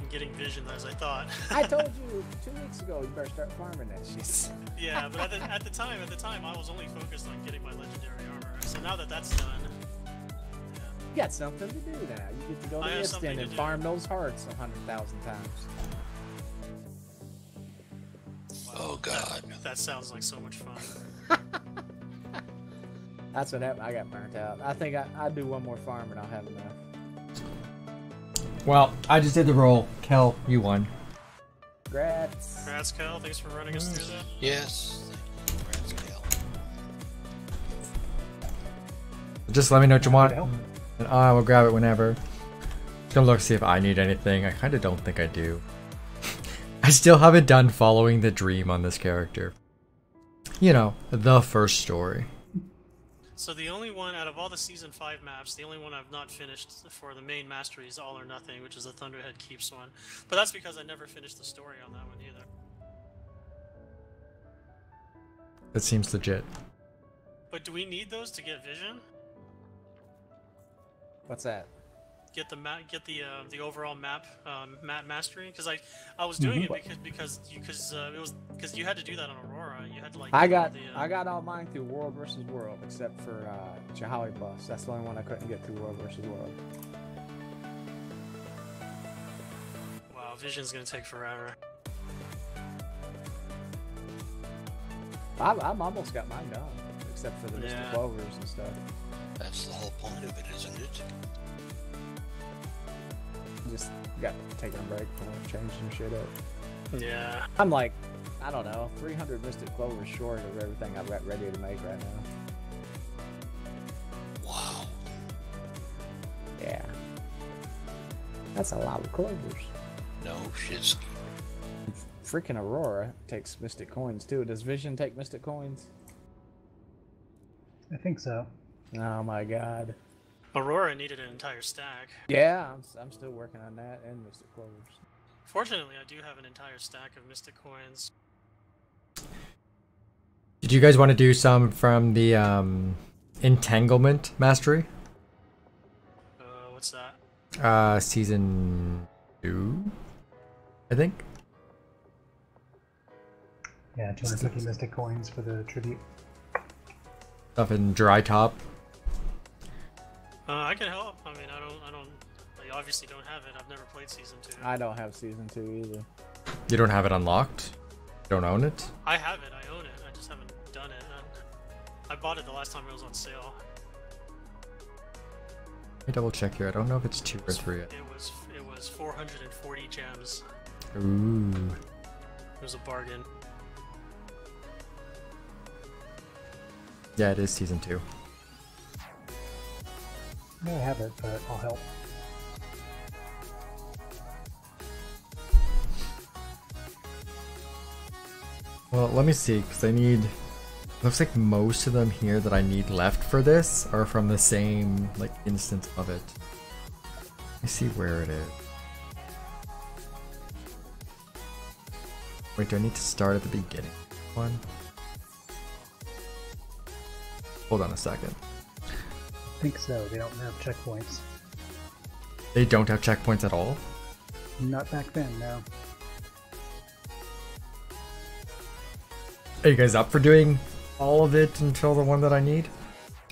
getting vision as I thought. I told you 2 weeks ago you better start farming that shit. Yeah, but at the time I was only focused on getting my legendary armor. So now that that's done, you got something to do now. You get to go to Easton and farm those hearts 100,000 times. Wow, oh God, that sounds like so much fun. That's what happened. I got burnt out. I think I'll do one more farm and I'll have enough. Well, I just did the roll. Kel, you won. Congrats, Kel. Thanks for running us through that. yes, congrats, Kel. Just let me know what you want, and I will grab it whenever. Just gonna look see if I need anything. I kind of don't think I do. I still haven't done following the dream on this character. You know, the first story. So the only one out of all the Season 5 maps, the only one I've not finished for the main mastery is All or Nothing, which is the Thunderhead Keeps one. But that's because I never finished the story on that one either. That seems legit. But do we need those to get vision? What's that? Get the overall map mastery? Because I was doing it because you had to do that on Aurora. You had to like. I got all mine through World vs. World except for Chihali Plus. That's the only one I couldn't get through World vs. World. Wow, Vision's gonna take forever. I'm almost got mine done, except for the Mr. Clovers and stuff. That's the whole point of it, isn't it? Just got taking a break from changing shit up. Yeah. I'm like, I don't know, 300 Mystic Clovers short of everything I've got ready to make right now. Wow. Yeah. That's a lot of clovers. No shit. Freaking Aurora takes Mystic Coins too. Does Vision take Mystic Coins? I think so. Oh my god. Aurora needed an entire stack. Yeah, I'm still working on that and Mystic Clovers. Fortunately, I do have an entire stack of Mystic Coins. Did you guys want to do some from the Entanglement Mastery? What's that? Season 2, I think. Yeah, 250 Mystic Coins for the tribute. Stuff in Dry Top. I can help. I mean, I don't. you obviously don't have it. I've never played Season 2. I don't have Season 2 either. You don't have it unlocked? You don't own it? I have it. I own it. I just haven't done it. I bought it the last time it was on sale. Let me double check here. I don't know if it's 2 or 3. It was 440 gems. Ooh. It was a bargain. Yeah, it is Season 2. I don't have it, but I'll help. Well, let me see, because I need... Looks like most of them here that I need left for this are from the same, like, instance of it. Let me see where it is. Wait, do I need to start at the beginning? One? Hold on a second. I think so. They don't have checkpoints. They don't have checkpoints at all? Not back then, no. Are you guys up for doing all of it until the one that I need?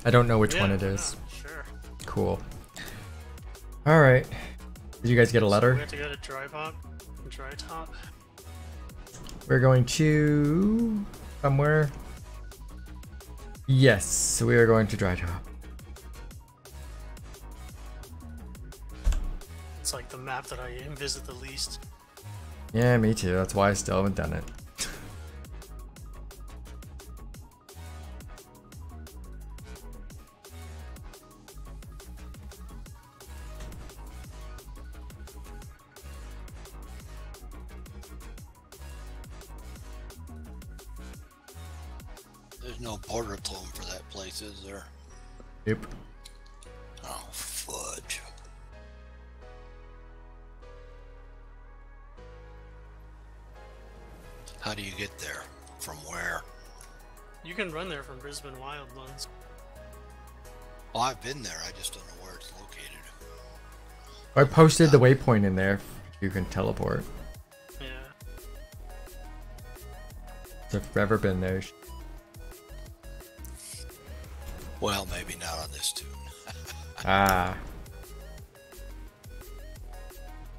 I don't know which one it is. Sure. Cool. Alright. Did you guys get a letter? So we have to go to Dry Top. We're going to... somewhere. Yes, we are going to Dry Top. It's like the map that I visit the least. Yeah, me too. That's why I still haven't done it. There's no border clone for that place, is there? Yep. Oh, fudge. How do you get there? From where? You can run there from Brisbane Wildlands. Oh, I've been there. I just don't know where it's located. I posted the waypoint in there. You can teleport. Yeah. So if you've ever been there. Well, maybe not on this tune. Ah.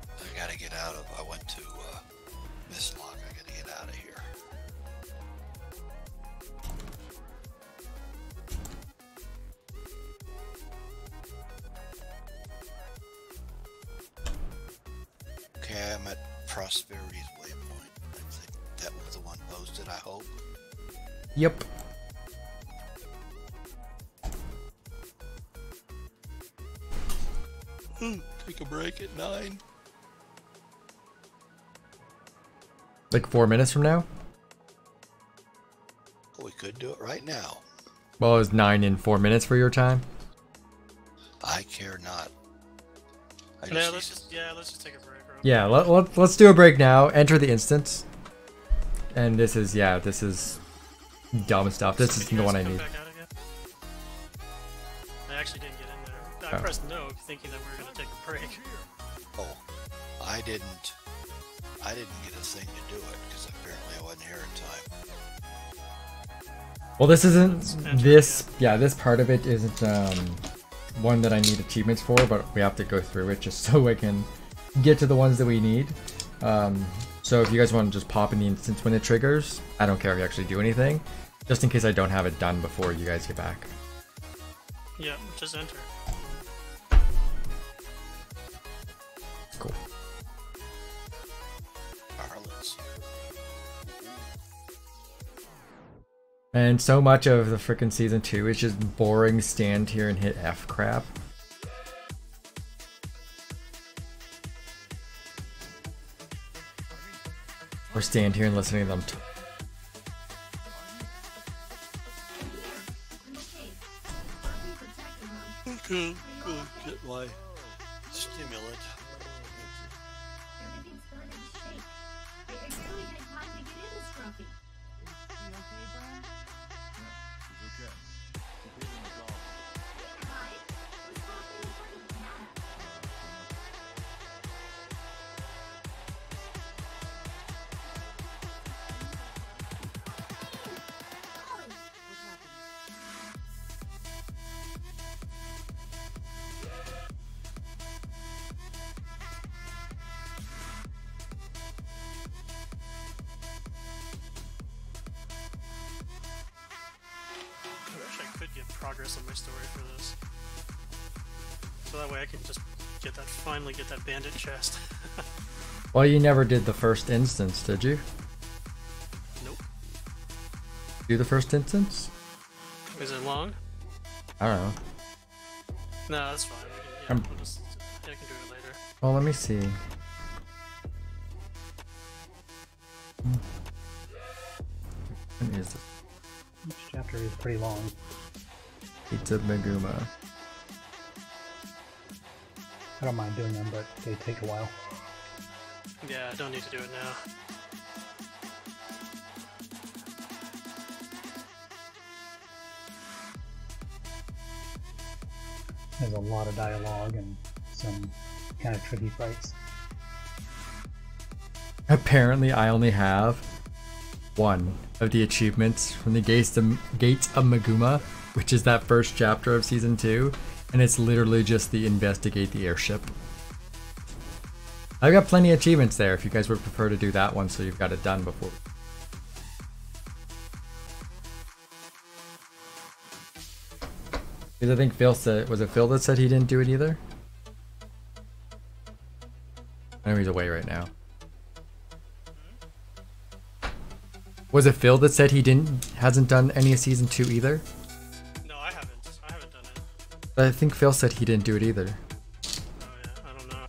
I gotta get out of. I went to Mistlock. I gotta get out of here. Okay, I'm at Prosperity's waypoint. I think that was the one posted, I hope. Yep. Take a break at 9. Like 4 minutes from now? Well, we could do it right now. Well, it was 9 in 4 minutes for your time. I care not. Let's just take a break. Yeah, let's do a break now. Enter the instance. And this is dumb stuff. This is the one I need. I actually didn't get in there. I pressed no, thinking that we were going to take a break. Oh, I didn't get a thing to do it because apparently I wasn't here in time. Well, this isn't this part of it isn't one that I need achievements for, but we have to go through it just so I can get to the ones that we need. So if you guys want to just pop in the instance when it triggers, I don't care if you actually do anything, just in case I don't have it done before you guys get back. Yeah, just enter. Cool. And so much of the frickin' season 2 is just boring stand here and hit F crap. Or stand here and listen to them Okay, go get my stimulant. progress on my story for this. So that way I can just finally get that bandit chest. Well, you never did the first instance, did you? Nope. Do the first instance? Is it long? I don't know. No, that's fine. I can do it later. Well, let me see. What is it? Each chapter is pretty long. Pizza Meguma. I don't mind doing them, but they take a while. Yeah, I don't need to do it now. There's a lot of dialogue and some kind of tricky fights. Apparently, I only have one of the achievements from the Gates of Meguma, which is that first chapter of Season 2, and it's literally just the investigate the airship. I've got plenty of achievements there if you guys would prefer to do that one so you've got it done before. Because I think Phil said, was it Phil that said he didn't do it either? I know he's away right now. Was it Phil that said he hasn't done any of Season 2 either? No, I haven't done it. But I think Phil said he didn't do it either. Oh yeah, I don't know.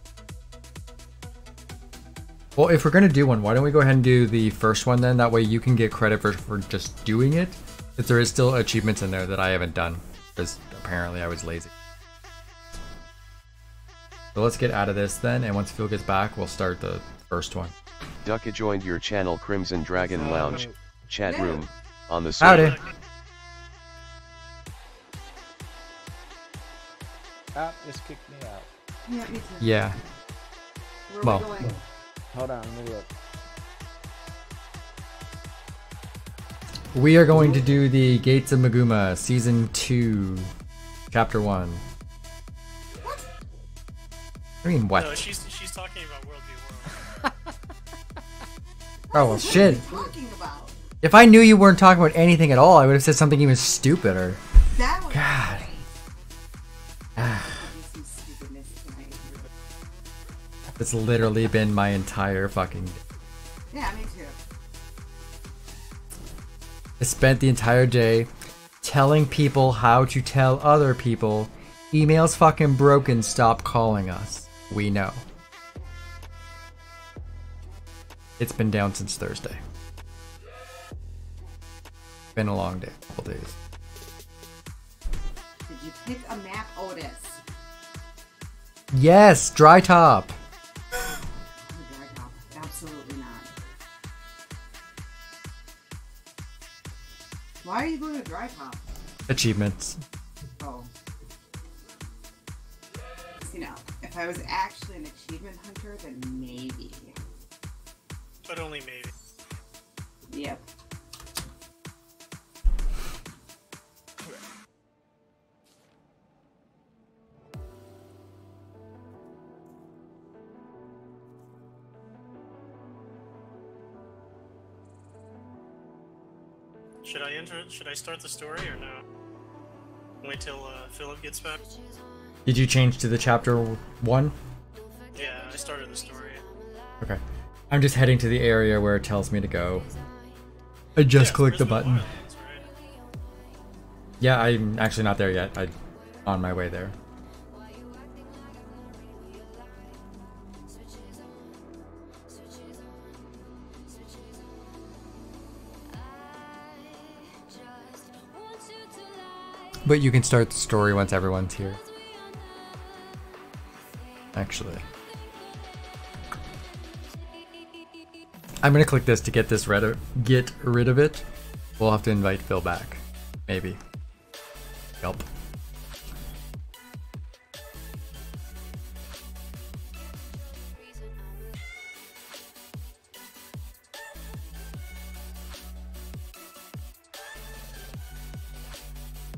Well, if we're gonna do one, why don't we go ahead and do the first one then? That way you can get credit for just doing it. If there is still achievements in there that I haven't done. Because apparently I was lazy. So let's get out of this then, and once Phil gets back, we'll start the first one. Ducka joined your channel Crimson Dragon Lounge, chat room, on the Howdy. server. Ah, just kicked me out. Yeah, me too. Yeah. Where Well. are we going? Hold on, let me look. We are going to do the Gates of Meguma, Season 2, Chapter 1. What? I mean, what? No, she's talking about World v. World. Oh, well, shit. What are you talking about? If I knew you weren't talking about anything at all, I would have said something even stupider. That was God. some stupidness tonight. It's literally been my entire fucking day. Yeah, me too. I spent the entire day telling people how to tell other people, email's fucking broken, stop calling us. We know. It's been down since Thursday. Been a long day, couple days. Did you pick a map, Otis? Yes, dry top. Dry top. Absolutely not. Why are you going to dry top? Achievements. Oh. You know, if I was actually an achievement hunter, then maybe. But only maybe. Yep. Should I start the story or no? Wait till Philip gets back? Did you change to the chapter 1? Yeah, I started the story. Okay. I'm just heading to the area where it tells me to go. I just clicked the button. Wildlands, right? Yeah, I'm actually not there yet. I'm on my way there. But you can start the story once everyone's here. Actually. I'm gonna click this to get rid of it. We'll have to invite Phil back. Maybe. Yup.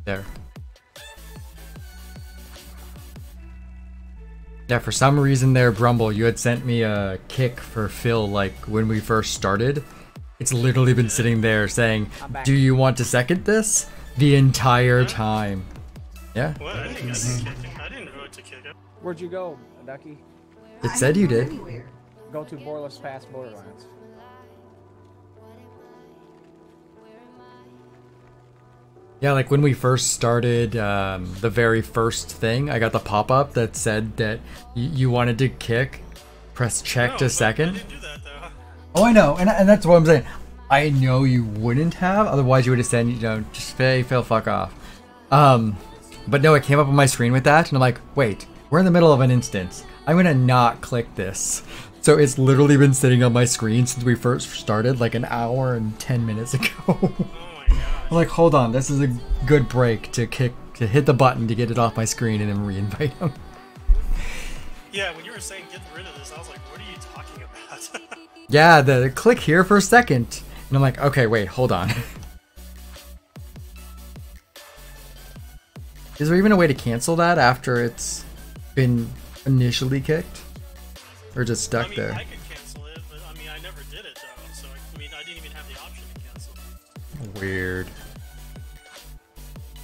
There. Yeah, for some reason there, Brumble, you had sent me a kick for Phil, like, when we first started. It's literally been sitting there saying, do you want to second this? the entire time. Yeah. What? I didn't vote to kick him. Where'd you go, Ducky? It said you did. Go to Borderless Pass Borderlands. Yeah, like when we first started the very first thing, I got the pop-up that said that you wanted to kick, press check to second. I didn't do that, though. Oh, I know, and that's what I'm saying. I know you wouldn't have, otherwise you would have said, you know, just fail fuck off. But no, it came up on my screen with that, and I'm like, wait, we're in the middle of an instance. I'm gonna not click this. So it's literally been sitting on my screen since we first started, like an hour and 10 minutes ago. Oh my god. I'm like, hold on, this is a good break to hit the button to get it off my screen and then re-invite him. Yeah, when you were saying get rid of this, I was like, what are you talking about? Yeah, the click here for a second. And I'm like, okay, wait, hold on. Is there even a way to cancel that after it's been initially kicked? Or just stuck there? I could cancel it, but I mean, I never did it though. So, I mean, I didn't even have the option to cancel. Weird.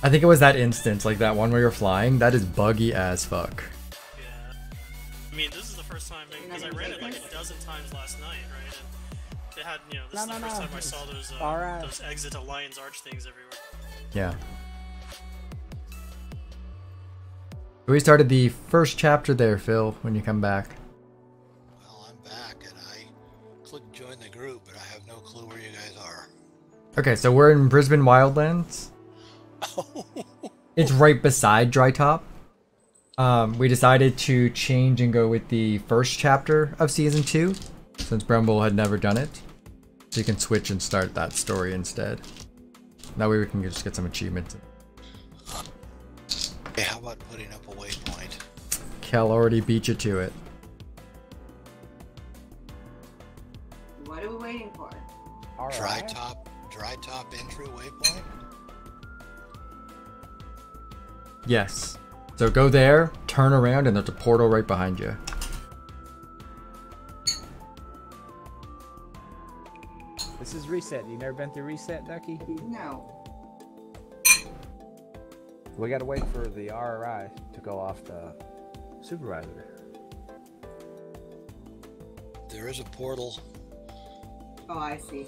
I think it was that instance, like that one where you're flying. That is buggy as fuck. Yeah. I mean, this is the first time, because I ran it like a dozen times last night, right? And they had, you know, this is the first time I saw those exit to Lion's Arch things everywhere. Yeah. We started the first chapter there, Phil, when you come back. Well, I'm back, and I clicked join the group, but I have no clue where you guys are. Okay, so we're in Brisbane Wildlands. It's right beside Dry Top. We decided to change and go with the first chapter of Season 2, since Brumble had never done it. So you can switch and start that story instead. That way we can just get some achievements. Hey, how about putting up a waypoint? Kel already beat you to it. What are we waiting for? Dry top entry waypoint? Yes. So go there, turn around, and there's a portal right behind you. This is Reset. You never been through Reset, Ducky? No. We gotta wait for the RRI to go off the supervisor. There is a portal. Oh, I see.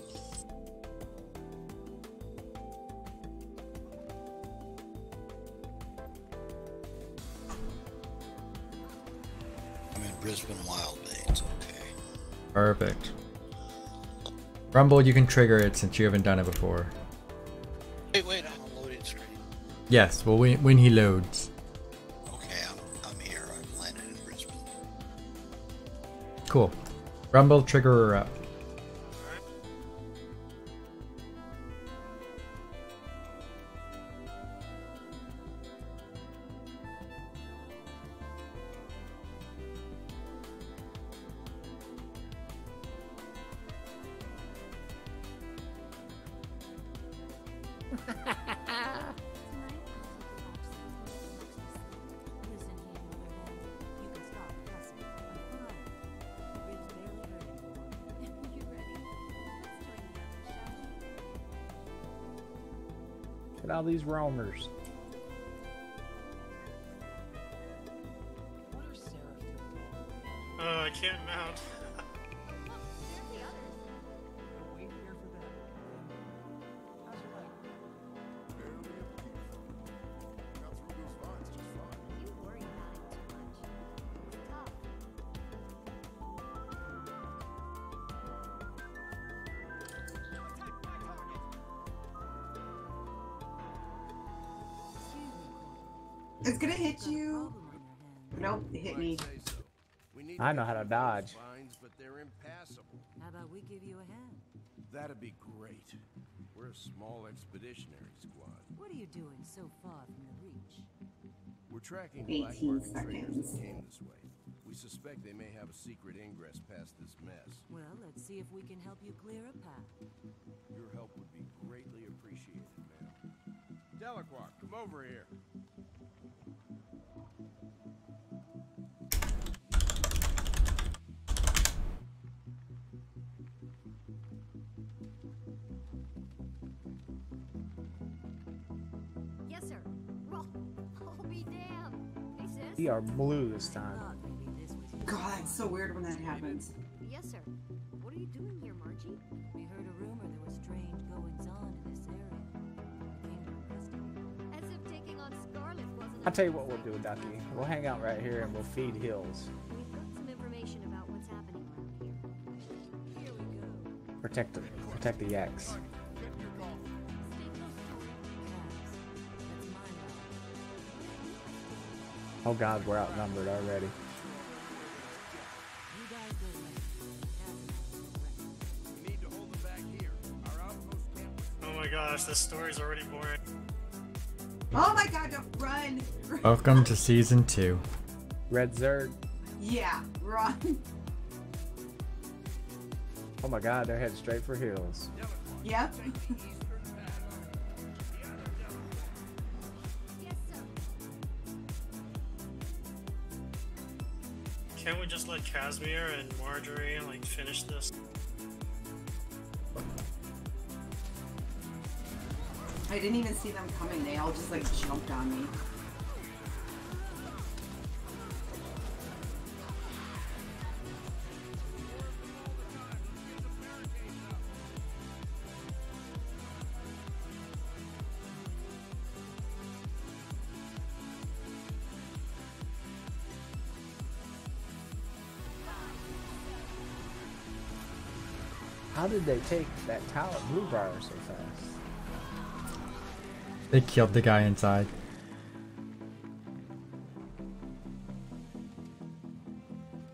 I'm in Brisbane Wildlands, okay. Perfect. Rumble, you can trigger it since you haven't done it before. Wait, I'm on loading screen. Yes, well, when he loads. Okay, I'm here. I've landed in Brisbane. Cool. Rumble, trigger her up. Look at all these roamers. I can't mount. It's gonna hit you. Nope, it hit me. I know how to dodge. But they're impassable. How about we give you a hand? That'd be great. We're a small expeditionary squad. What are you doing so far from the reach? We're tracking 18 black market traders seconds. that came this way. We suspect they may have a secret ingress past this mess. Well, let's see if we can help you clear a path. Your help would be greatly appreciated, ma'am. Delacroix, come over here. We are blue this time. God, it's so weird when that happens. Yes, sir. What are you doing here, Margie? We heard a rumor there were strange goings-on in this area. Came to investigate. As if taking on Scarlet wasn't... I'll tell you what we'll do, Ducky. We'll hang out right here and we'll feed Hills. We've got some information about what's happening around here. Here we go. Protect the yaks. Oh God, we're outnumbered already. Oh my gosh, this story's already boring. Oh my God, don't run! Welcome to season 2. Red Zerg. Yeah, run. Oh my God, they're heading straight for Hills. Yep. Can't we just let Casimir and Marjorie like finish this? I didn't even see them coming. They all just like jumped on me. How did they take that tower blue bar so fast? They killed the guy inside.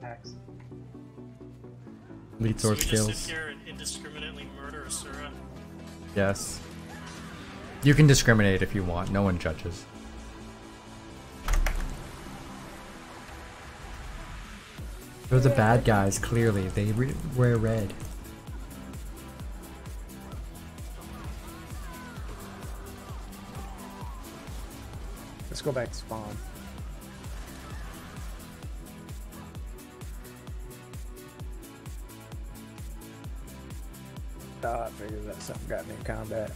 Axe. Lead sword So we just skills. sit here and indiscriminately murder Asura? Yes. You can discriminate if you want. No one judges. They're the bad guys, clearly. They wear red. Let's go back to spawn. Oh, I figured that something got me in combat.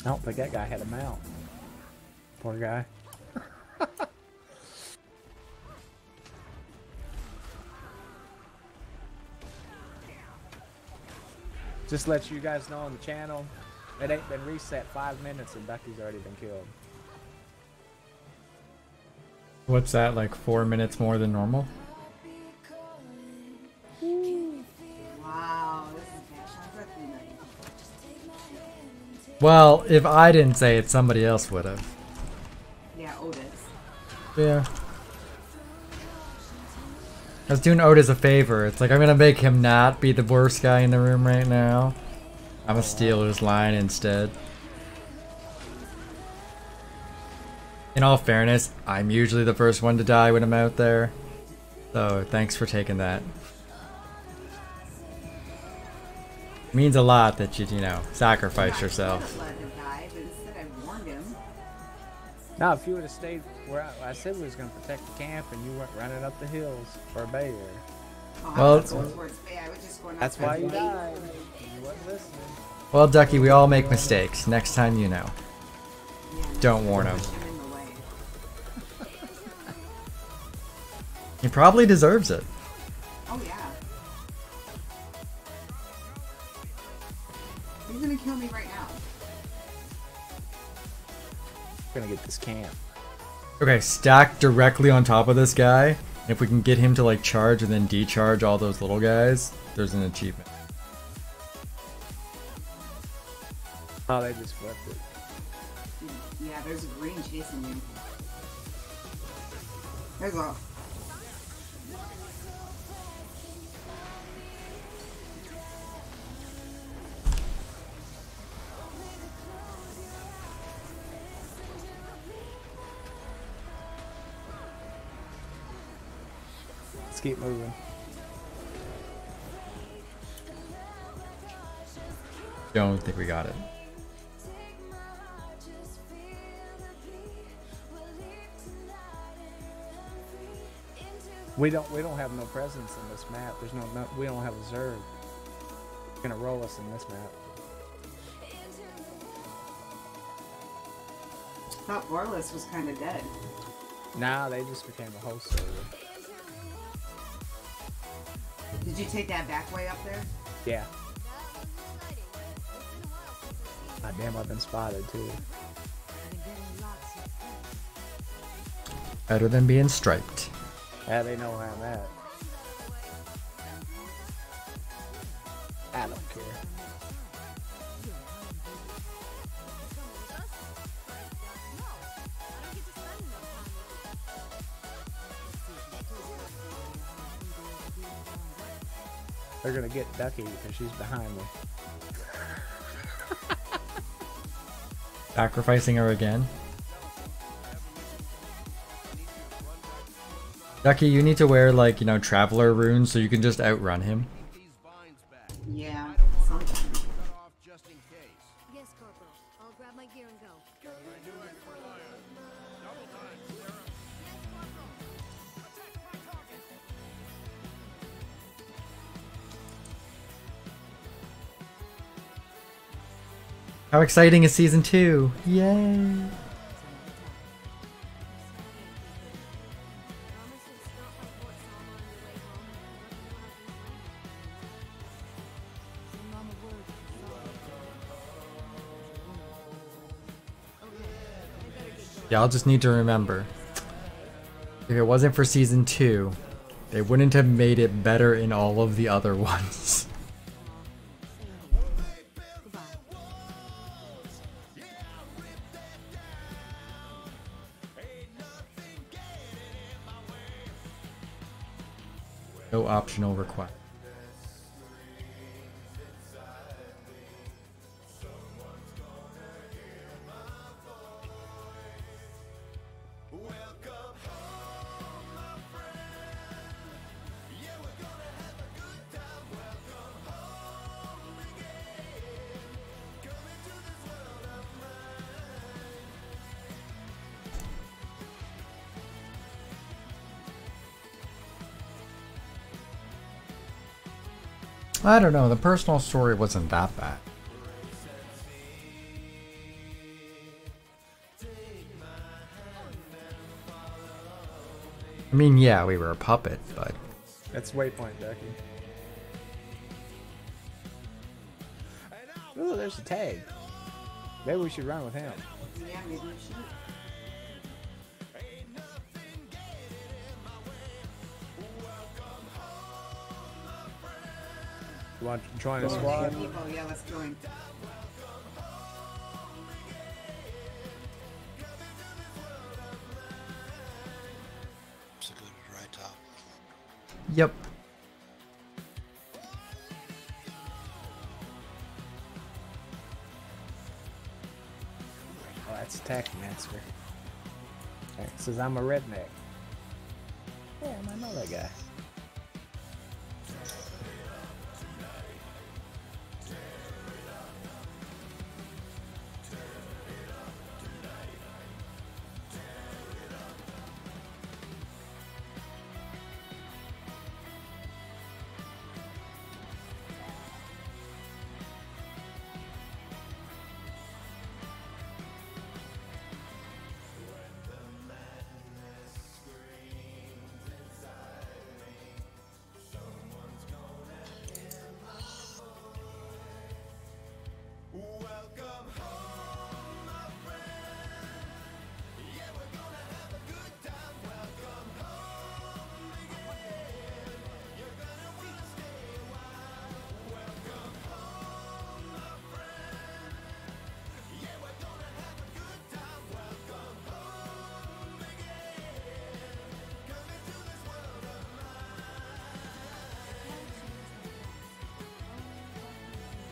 I don't think that guy had a mount. Poor guy. Just let you guys know on the channel, it ain't been reset 5 minutes and Ducky's already been killed. What's that, like 4 minutes more than normal? Wow, this is actually nice. Well, if I didn't say it, somebody else would have. Yeah, Otis. Yeah. I was doing Otis a favor. It's like, I'm gonna make him not be the worst guy in the room right now. I'm gonna steal his line instead. In all fairness, I'm usually the first one to die when I'm out there. So, thanks for taking that. It means a lot that you know, sacrifice yourself. Let him die, but instead I warned him. Now, if you would have stayed where I said we was going to protect the camp and you weren't running up the hills for Bayer. Oh, Well, that's why you died. You wasn't listening. Well, Ducky, we all make mistakes. Next time, you know. Don't warn him. He probably deserves it. Oh yeah. He's gonna kill me right now. We're gonna get this camp. Okay, stack directly on top of this guy. If we can get him to like charge and then decharge all those little guys, there's an achievement. Oh, they just flipped it. Yeah, there's a green chasing me. There's a... Let's keep moving. Don't think we got it. We don't have no presence in this map. There's no we don't have a Zerg. It's gonna roll us in this map. I thought Eggoless was kind of dead. Nah, they just became a host server. Did you take that back way up there? Yeah. Ah, damn, I've been spotted too. Better than being striped. Yeah, they know where I'm at. I don't care. They're gonna get Ducky because she's behind me. Sacrificing her again. Ducky, you need to wear, like, you know, traveler runes so you can just outrun him. Yeah, sometimes. Yes, Corporal. I'll grab my gear and go. How exciting is season 2? Yay! Yeah, I'll just need to remember. If it wasn't for season 2, they wouldn't have made it better in all of the other ones. No optional request. I don't know, the personal story wasn't that bad. I mean, yeah, we were a puppet, but... That's waypoint, Ducky. Ooh, there's a tag. Maybe we should run with him. Yeah, maybe we should. You want to join a squad? People, yeah, let's join. So go to the right top. Yep. Oh, that's Attack Master. Okay, says I'm a redneck. Yeah, I know that guy.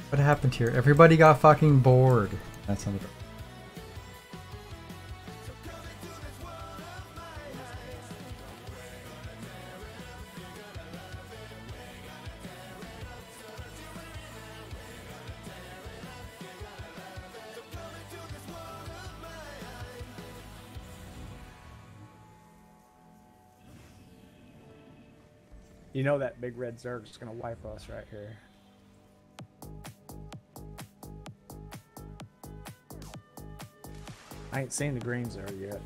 What happened here? Everybody got fucking bored. That sounded... You know that big red Zerg is gonna wipe us right here. I ain't seen the green Zerg yet.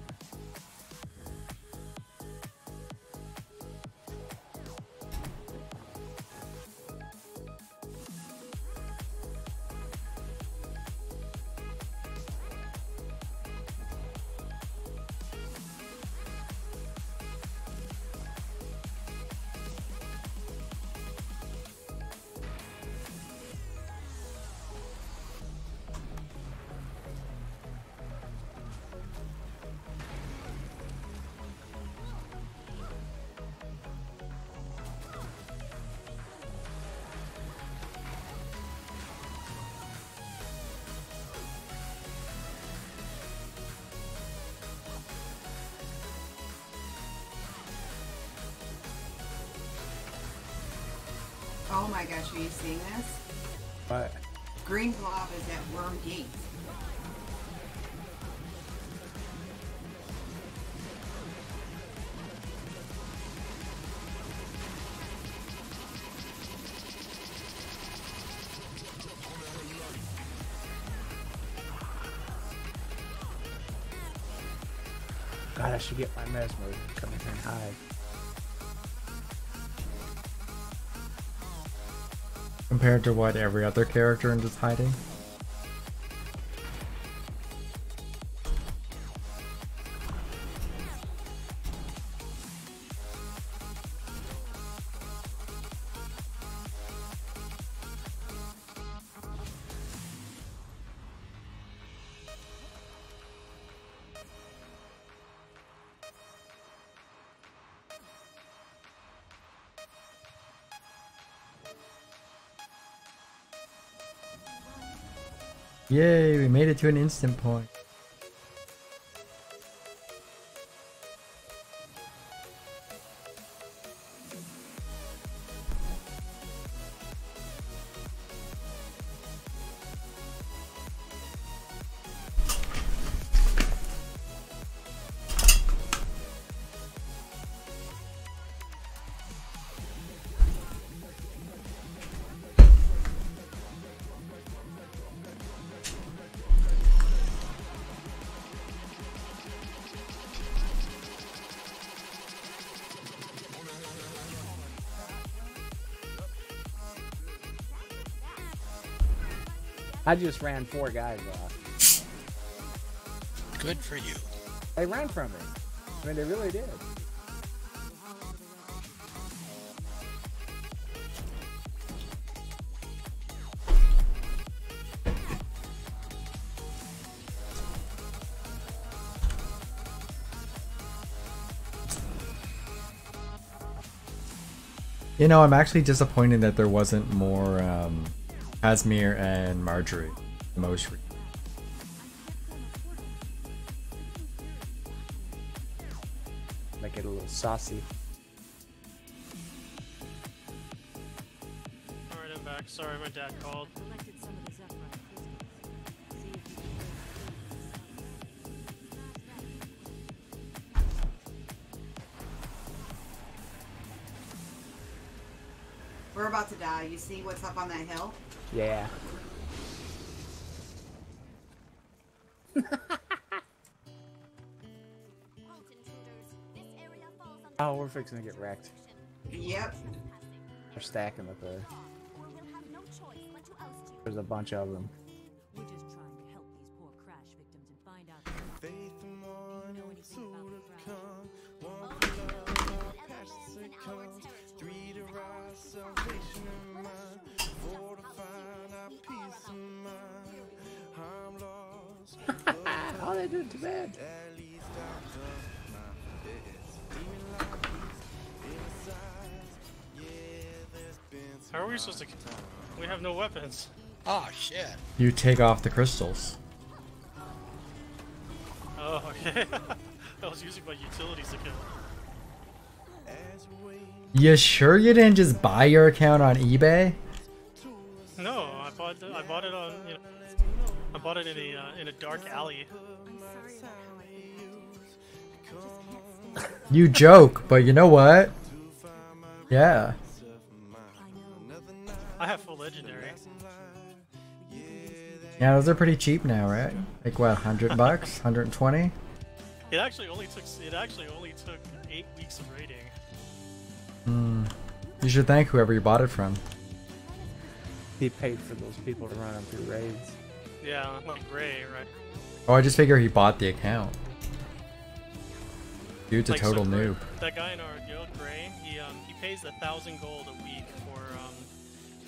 Oh my gosh, are you seeing this? What? Green blob is at Worm Gate. God, I should get my mesmer to come in here and hide. Compared to what every other character in just hiding? Yay, we made it to an instant point. I just ran 4 guys off. Good for you. They ran from me. I mean, they really did. You know, I'm actually disappointed that there wasn't more Casimir and Marjorie. The most. Make it a little saucy. Alright, I'm back. Sorry, my dad called. We're about to die. You see what's up on that hill? Yeah. Oh, we're fixing to get wrecked. Yep. They're stacking up there. There's a bunch of them. We're just trying to help these poor crash victims and find out if you know anything about the crash. Oh, they do it too bad. How are we supposed to... We have no weapons. Oh, shit. You take off the crystals. Oh, okay. I was using my utilities to kill. You sure you didn't just buy your account on eBay? No, I bought it on, you know, I bought it in a dark alley. You joke, but you know what? Yeah. I have full legendary. Yeah, those are pretty cheap now, right? Like what, $100, 120? It actually only took 8 weeks of raiding. You should thank whoever you bought it from. He paid for those people to run him through raids. Yeah, like Gray, right? Oh, I just figure he bought the account. Dude's a total noob. That guy in our guild, Gray, he pays 1,000 gold a week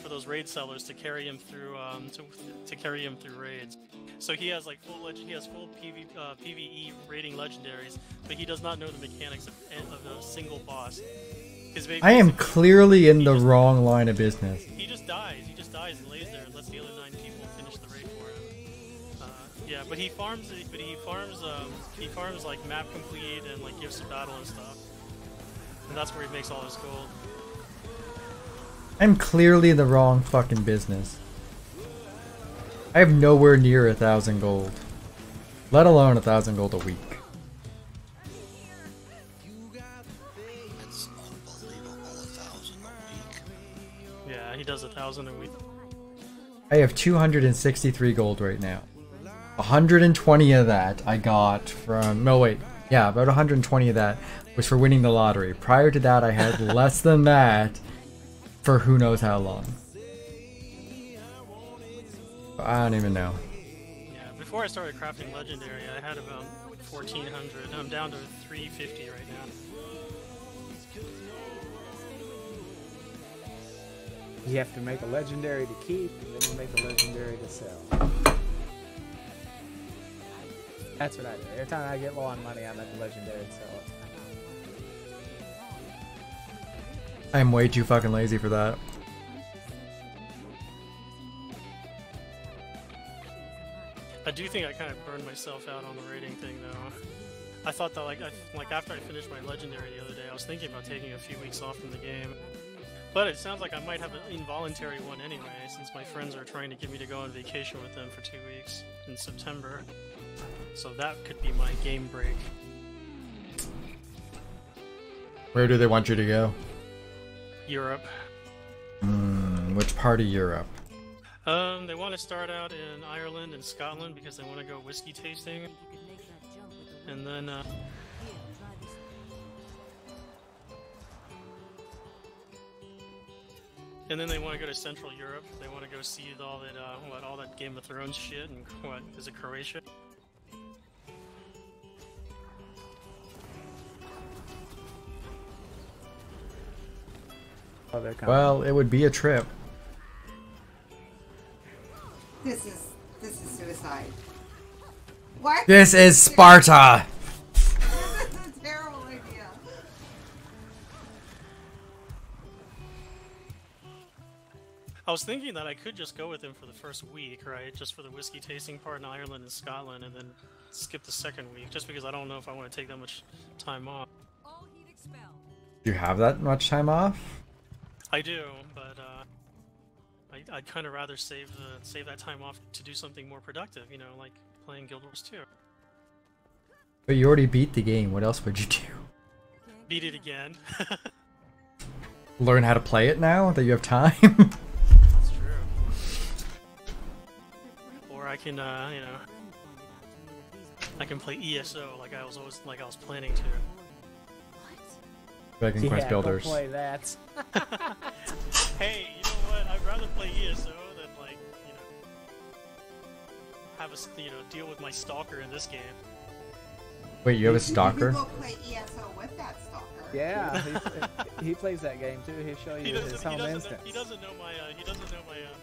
for those raid sellers to carry him through to carry him through raids. So he has like full PvE raiding legendaries, but he does not know the mechanics of a single boss. I am clearly in the wrong line of business. He just dies. He just dies and lays there and lets the other 9 people finish the raid for him. Yeah, but he farms like map complete and like gifts of battle and stuff. And that's where he makes all his gold. I'm clearly in the wrong fucking business. I have nowhere near 1,000 gold. Let alone 1,000 gold a week. It's unbelievable, 1,000 a week. Yeah, he does 1,000 a week. I have 263 gold right now. 120 of that I got from... No, wait. Yeah, about 120 of that was for winning the lottery. Prior to that, I had less than that for who knows how long. I don't even know. Yeah, before I started crafting legendary, I had about 1,400. I'm down to 350 right now. You have to make a legendary to keep, and then you make a legendary to sell. That's what I do. Every time I get low on money, I make a legendary and sell it. I'm way too fucking lazy for that. I do think I kind of burned myself out on the raiding thing, though. I thought that, like after I finished my legendary the other day, I was thinking about taking a few weeks off from the game. But it sounds like I might have an involuntary one anyway, since my friends are trying to get me to go on vacation with them for 2 weeks in September. So that could be my game break. Where do they want you to go? Europe. Which part of Europe? They want to start out in Ireland and Scotland because they want to go whiskey tasting. And then, they want to go to Central Europe. They want to go see all that Game of Thrones shit and is it Croatia? Well, it would be a trip. This is suicide. What? This is Sparta! This is a terrible idea. I was thinking that I could just go with him for the first week, right? Just for the whiskey tasting part in Ireland and Scotland, and then skip the second week, just because I don't know if I want to take that much time off. Do you have that much time off? I do, but I'd kind of rather save that time off to do something more productive, you know, like playing Guild Wars 2. But you already beat the game. What else would you do? Beat it again. Learn how to play it now that you have time? That's true. Or I can, you know, I can play ESO like I was planning to. Dragon Quest Builders. Play that. Hey, you know what? I'd rather play ESO than like, you know, have a deal with my stalker in this game. Wait, you have a stalker? You can go play ESO with that stalker. Yeah, he plays that game too. He'll show you his home instance. He doesn't know my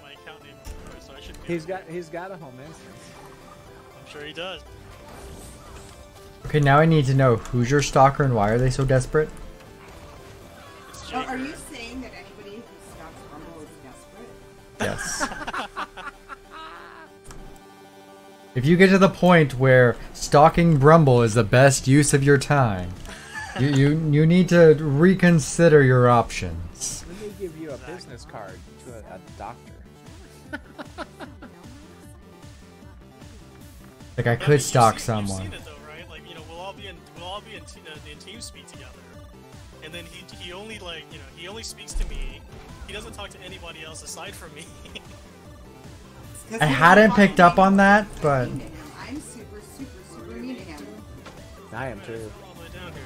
my account name, so I should. He's got a home instance. I'm sure he does. Okay, now I need to know who's your stalker and why are they so desperate? Well, are you saying that anybody who stalks Brumble is desperate? Yes. If you get to the point where stalking Brumble is the best use of your time, you need to reconsider your options. Let me give you a business card to a doctor. Like I could stalk someone. You've seen it though, right? Like, you know, we'll all be in TeamSpeak together. and then he only like he only speaks to me. He doesn't talk to anybody else aside from me. I hadn't picked up on that, but I'm super, super, super mean to him. I am too. All the way down here.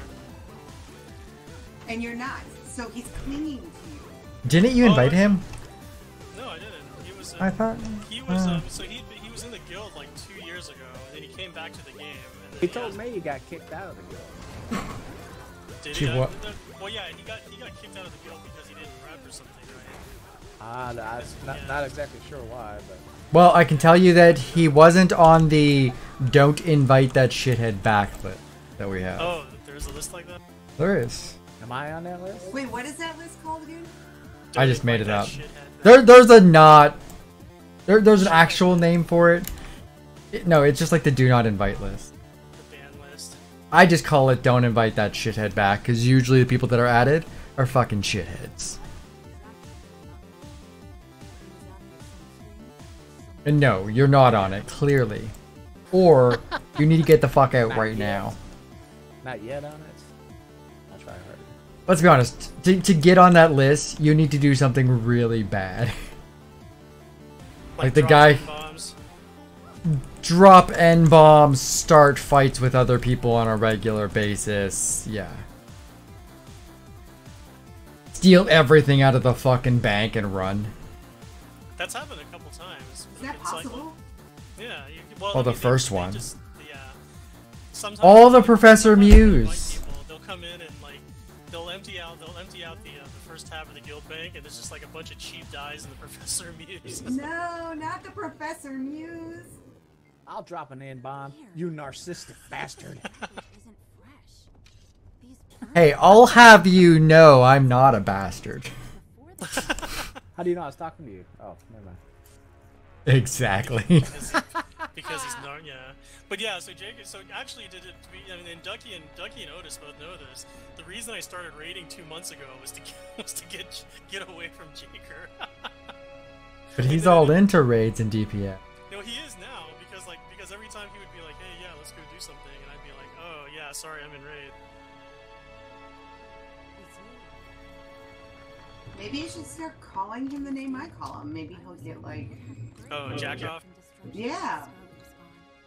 And you're not. So he's clinging to you. didn't you invite him? No, I didn't. He was. I thought He was. So he was in the guild like 2 years ago, and then he came back to the game. And then He told me he got kicked out of the guild. Did He he? what? Well, yeah, he got kicked out of the guild because he didn't rep or something, right? I'm not exactly sure why, but. Well, I can tell you that he wasn't on the don't invite that shithead back list that we have. Oh, there's a list like that? There is. Am I on that list? Wait, what is that list called again? I just made it up. There's a not. There's an actual name for it. No, it's just like the do not invite list. The ban list. I just call it don't invite that shithead back because usually the people that are added are fucking shitheads. And no, you're not on it, clearly. Or you need to get the fuck out right now. Not yet on it? I'll try harder. Let's be honest, to get on that list, you need to do something really bad. Like the guy... Bombs. Drop N-bombs, start fights with other people on a regular basis, yeah. Steal everything out of the fucking bank and run. That's happened a couple times. Is that possible? Yeah. Well, the first one. Yeah. Sometimes All the Professor Muse. They'll come in and like they'll empty out the first tab of the guild bank, and there's just like a bunch of cheap dies in the Professor Muse. No, not the Professor Muse. I'll drop an N-bomb, you narcissistic bastard. Hey, I'll have you know I'm not a bastard. How do you know I was talking to you? Oh, never mind. Exactly. Because he's not, yeah. But yeah, so actually did it. I mean, and Ducky and Otis both know this. The reason I started raiding 2 months ago was to get away from Jaker. But he's all into raids and DPS. No, he is now because every time he would be like, "Hey, yeah, let's go do something," and I'd be like, "Oh yeah, sorry, I'm in raid." Maybe you should start calling him the name I call him. Maybe he'll get like... Oh, jack off? Yeah.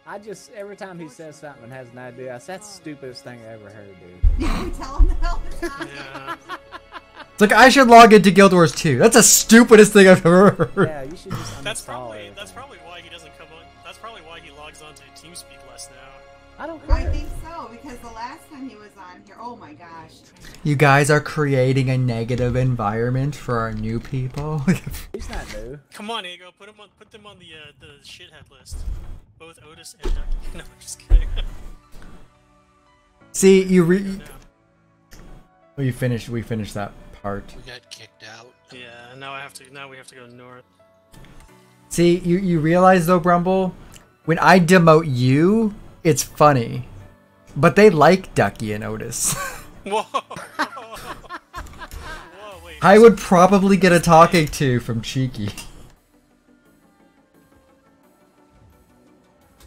I just, every time he says something and has an idea, I say, that's the stupidest thing I ever heard, dude. Yeah, you tell him that all the time. Yeah. It's like, I should log into Guild Wars 2. That's the stupidest thing I've ever heard. Yeah, you should just That's probably why he doesn't come on. That's probably why he logs on to TeamSpeak less now. I don't care. I think so, because the last time he was on here, oh my gosh. You guys are creating a negative environment for our new people. He's not new. Come on, Ego, put them on the shithead list. Both Otis and Ducky. No, I'm just kidding. See, we finished that part. We got kicked out. Yeah, now we have to go north. See, you realize though, Brumble, when I demote you, it's funny. But they like Ducky and Otis. Whoa. Whoa, wait. I would probably get a talking to from Cheeky.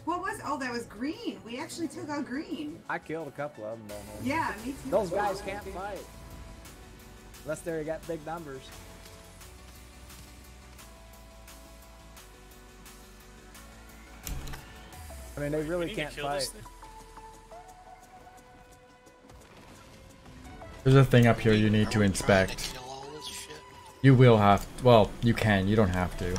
What was... Oh, that was Green. We actually took out Green. I killed a couple of them, don't I? Yeah, me too. Those guys can't fight. Unless they got big numbers. I mean, they really can't fight. There's a thing up here you need to inspect. You will have... Well, you can. You don't have to.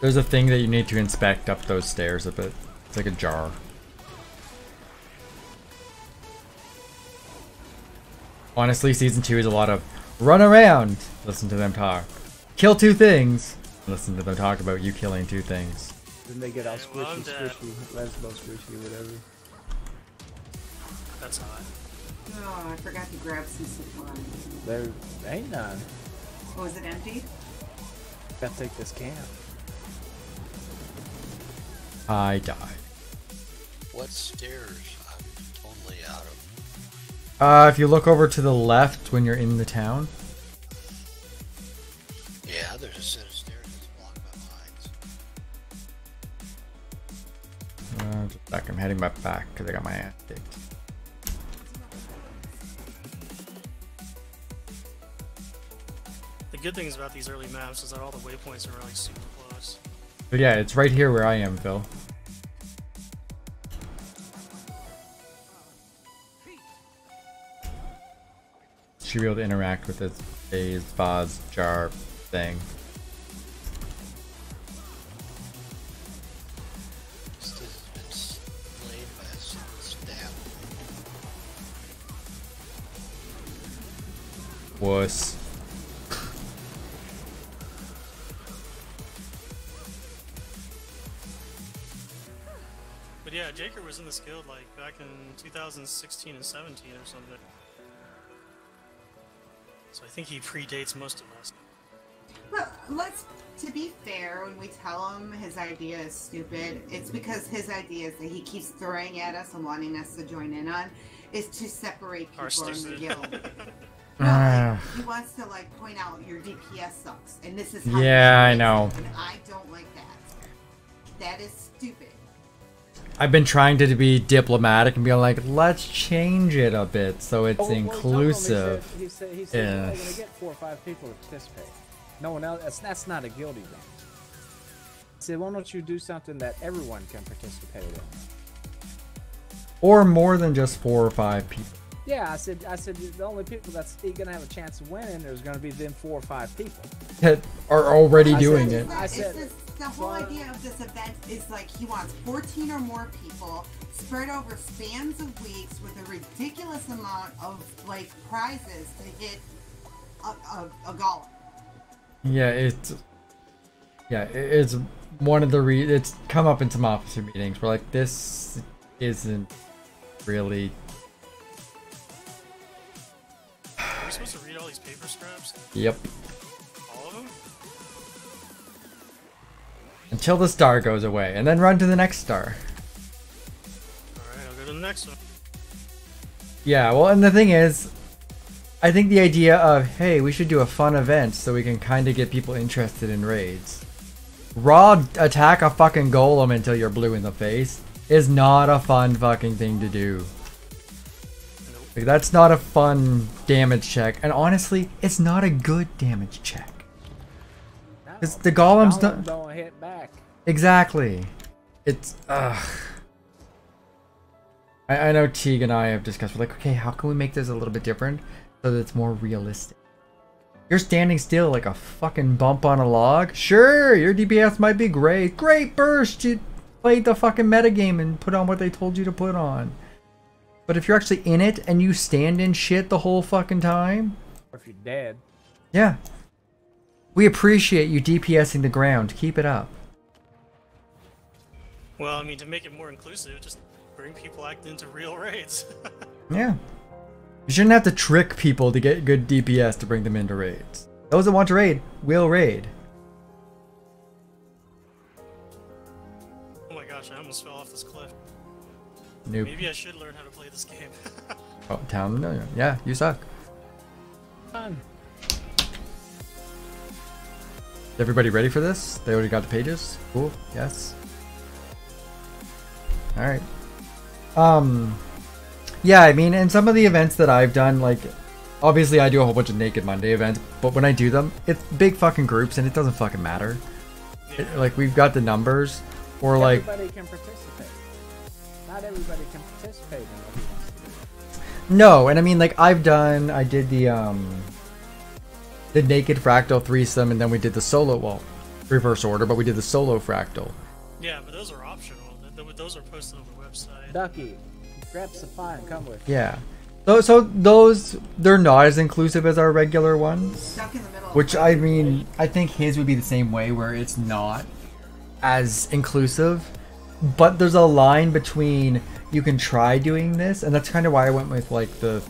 There's a thing that you need to inspect up those stairs a bit. It's like a jar. Honestly, Season 2 is a lot of run around, listen to them talk. Kill 2 things, listen to them talk about you killing 2 things. Then they get all squishy, lesbo squishy, whatever. That's hot. Oh, I forgot to grab some supplies. There ain't none. Oh, is it empty? Gotta take this camp. I died. What stairs? I'm totally out of. If you look over to the left when you're in the town. Yeah, there's a set of stairs that's blocked by mines. Just back. I'm heading back because I got my ass kicked. good things about these early maps is that all the waypoints are like super close. But yeah, it's right here where I am, Phil. Should be able to interact with this phase, vase, jar thing. This has been slain by a single stab. Wuss. But yeah, Jaker was in this guild like back in 2016 and 17 or something. So I think he predates most of us. But to be fair, when we tell him his idea is stupid, it's because his ideas that he keeps throwing at us and wanting us to join in on is to separate people in the guild. No, he wants to like point out your DPS sucks, and this is how I know. And I don't like that. That is stupid. I've been trying to be diplomatic and be like, let's change it a bit so it's inclusive. He said you're only going to get 4 or 5 people to participate. No one else. That's not a guild event. He said, why don't you do something that everyone can participate in? Or more than just 4 or 5 people. Yeah, I said the only people that's going to have a chance of winning, there's going to be them 4 or 5 people that are already doing it. The whole idea of this event is like he wants 14 or more people spread over spans of weeks with a ridiculous amount of like prizes to hit a golem. Yeah, it's one of the it's come up in some officer meetings. We're like, this isn't really. Are we supposed to read all these paper scraps? Yep. All of them? Until the star goes away, and then run to the next star. Alright, I'll go to the next one. Yeah, well, and the thing is, I think the idea of, hey, we should do a fun event so we can kind of get people interested in raids. Raw attack a fucking golem until you're blue in the face is not a fun fucking thing to do. Like, that's not a fun damage check, and honestly, it's not a good damage check. Because the golems don't hit back. Exactly. It's I know Teague and I have discussed, we're like, okay, how can we make this a little bit different so that it's more realistic? You're standing still like a fucking bump on a log. Sure, your DPS might be great. Great burst! You played the fucking metagame and put on what they told you to put on. But if you're actually in it and you stand in shit the whole fucking time... Or if you're dead. Yeah. We appreciate you DPSing the ground. Keep it up. Well, I mean, to make it more inclusive, just bring people acting into real raids. Yeah. You shouldn't have to trick people to get good DPS to bring them into raids. Those that want to raid will raid. Oh my gosh, I almost fell off this cliff. Nope. Maybe I should learn how to play this game. Oh, town? No, yeah, you suck. Fun. Everybody ready for this? They already got the pages? Cool. Yes. Alright. Yeah, I mean, in some of the events that I've done, like, obviously I do a whole bunch of Naked Monday events, but when I do them, it's big fucking groups and it doesn't fucking matter. Yeah. Like, we've got the numbers, or like... Everybody can participate. Not everybody can participate in what he wants to do. No, and I mean, like, I did the Naked Fractal threesome, and then we did the solo, well, reverse order, but we did the solo Fractal. Yeah, but those are optional. Those are posted on the website. Ducky, grab supply and come with. Yeah. So those, they're not as inclusive as our regular ones. Stuck in the middle. Which, I mean, I think his would be the same way, where it's not as inclusive. But there's a line between, you can try doing this, and that's kind of why I went with, like, the